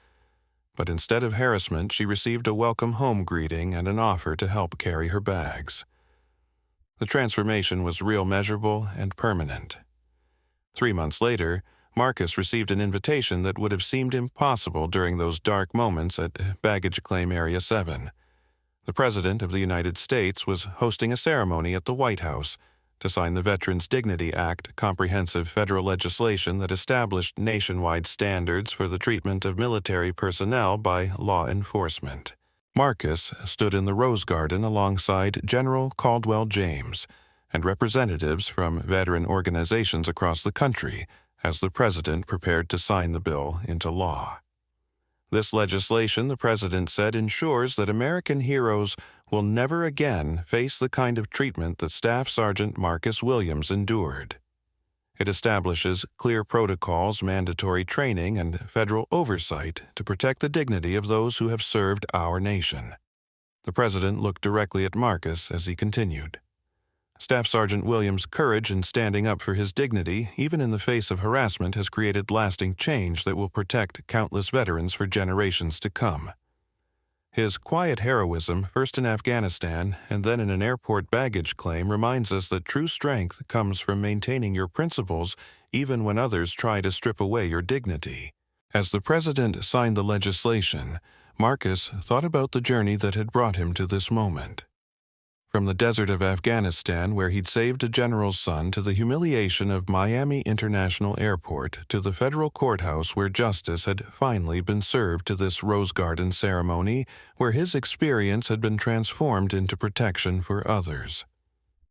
But instead of harassment, she received a welcome home greeting and an offer to help carry her bags. The transformation was real, measurable, and permanent. 3 months later, Marcus received an invitation that would have seemed impossible during those dark moments at Baggage Claim Area 7. The President of the United States was hosting a ceremony at the White House to sign the Veterans Dignity Act, comprehensive federal legislation that established nationwide standards for the treatment of military personnel by law enforcement. Marcus stood in the Rose Garden alongside General Caldwell James and representatives from veteran organizations across the country as the President prepared to sign the bill into law. This legislation, the President said, ensures that American heroes will never again face the kind of treatment that Staff Sergeant Marcus Williams endured. It establishes clear protocols, mandatory training, and federal oversight to protect the dignity of those who have served our nation. The President looked directly at Marcus as he continued. Staff Sergeant Williams' courage in standing up for his dignity, even in the face of harassment, has created lasting change that will protect countless veterans for generations to come. His quiet heroism, first in Afghanistan and then in an airport baggage claim, reminds us that true strength comes from maintaining your principles even when others try to strip away your dignity. As the President signed the legislation, Marcus thought about the journey that had brought him to this moment. From the desert of Afghanistan, where he'd saved a general's son, to the humiliation of Miami International Airport, to the federal courthouse where justice had finally been served, to this Rose Garden ceremony where his experience had been transformed into protection for others.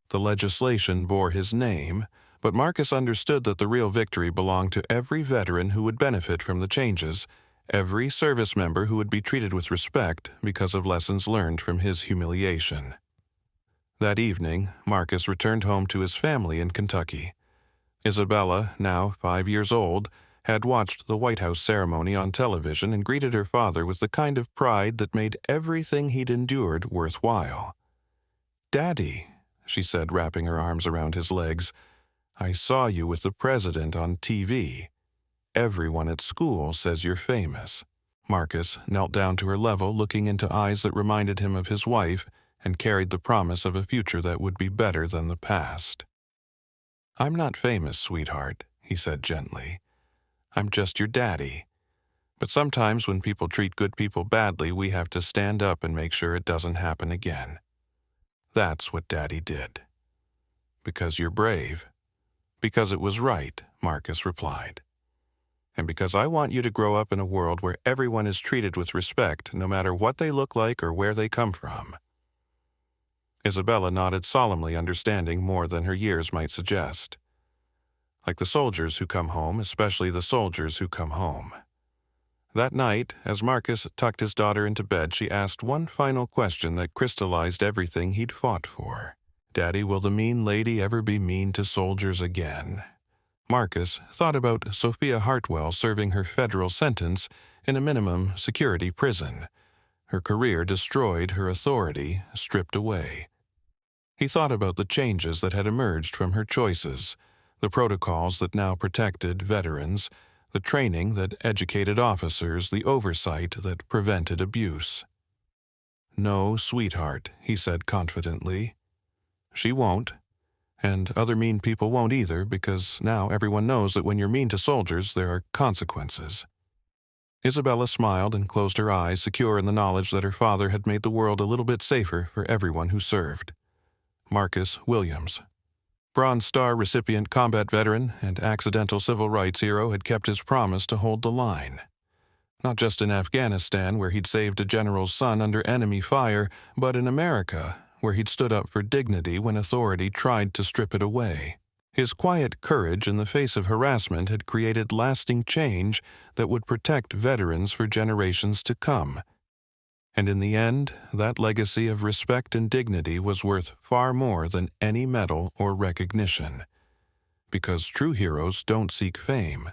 The legislation bore his name, but Marcus understood that the real victory belonged to every veteran who would benefit from the changes, every service member who would be treated with respect because of lessons learned from his humiliation. That evening, Marcus returned home to his family in Kentucky. Isabella, now 5 years old, had watched the White House ceremony on television and greeted her father with the kind of pride that made everything he'd endured worthwhile. "Daddy," she said, wrapping her arms around his legs, "I saw you with the President on TV. Everyone at school says you're famous." Marcus knelt down to her level, looking into eyes that reminded him of his wife and carried the promise of a future that would be better than the past. "I'm not famous, sweetheart," he said gently. "I'm just your daddy. But sometimes when people treat good people badly, we have to stand up and make sure it doesn't happen again. That's what Daddy did." "Because you're brave." "Because it was right," Marcus replied. "And because I want you to grow up in a world where everyone is treated with respect, no matter what they look like or where they come from." Isabella nodded solemnly, understanding more than her years might suggest. Like the soldiers who come home, especially the soldiers who come home. That night, as Marcus tucked his daughter into bed, she asked one final question that crystallized everything he'd fought for. "Daddy, will the mean lady ever be mean to soldiers again?" Marcus thought about Sophia Hartwell serving her federal sentence in a minimum security prison. Her career destroyed, her authority stripped away. He thought about the changes that had emerged from her choices, the protocols that now protected veterans, the training that educated officers, the oversight that prevented abuse. "No, sweetheart," he said confidently. "She won't. And other mean people won't either, because now everyone knows that when you're mean to soldiers, there are consequences." Isabella smiled and closed her eyes, secure in the knowledge that her father had made the world a little bit safer for everyone who served. Marcus Williams, Bronze Star recipient, combat veteran, and accidental civil rights hero, had kept his promise to hold the line. Not just in Afghanistan, where he'd saved a general's son under enemy fire, but in America, where he'd stood up for dignity when authority tried to strip it away. His quiet courage in the face of harassment had created lasting change that would protect veterans for generations to come. And in the end, that legacy of respect and dignity was worth far more than any medal or recognition. Because true heroes don't seek fame.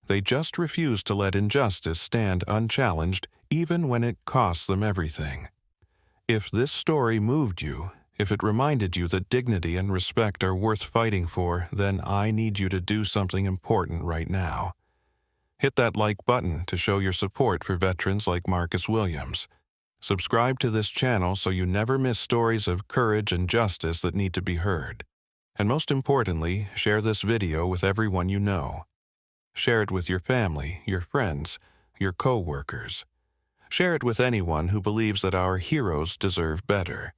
They just refuse to let injustice stand unchallenged, even when it costs them everything. If this story moved you, if it reminded you that dignity and respect are worth fighting for, then I need you to do something important right now. Hit that like button to show your support for veterans like Marcus Williams. Subscribe to this channel so you never miss stories of courage and justice that need to be heard. And most importantly, share this video with everyone you know. Share it with your family, your friends, your co-workers. Share it with anyone who believes that our heroes deserve better.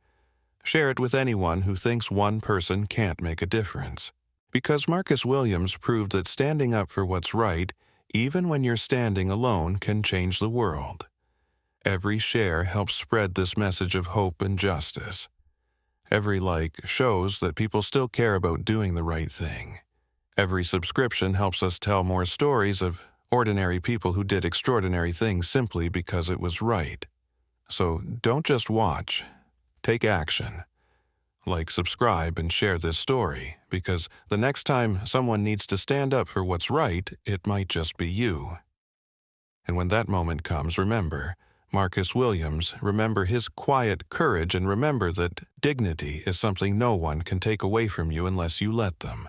Share it with anyone who thinks one person can't make a difference. Because Marcus Williams proved that standing up for what's right, even when you're standing alone, can change the world. Every share helps spread this message of hope and justice. Every like shows that people still care about doing the right thing. Every subscription helps us tell more stories of ordinary people who did extraordinary things simply because it was right. So don't just watch. Take action. Like, subscribe, and share this story, because the next time someone needs to stand up for what's right, it might just be you. And when that moment comes, remember Marcus Williams, remember his quiet courage, and remember that dignity is something no one can take away from you unless you let them.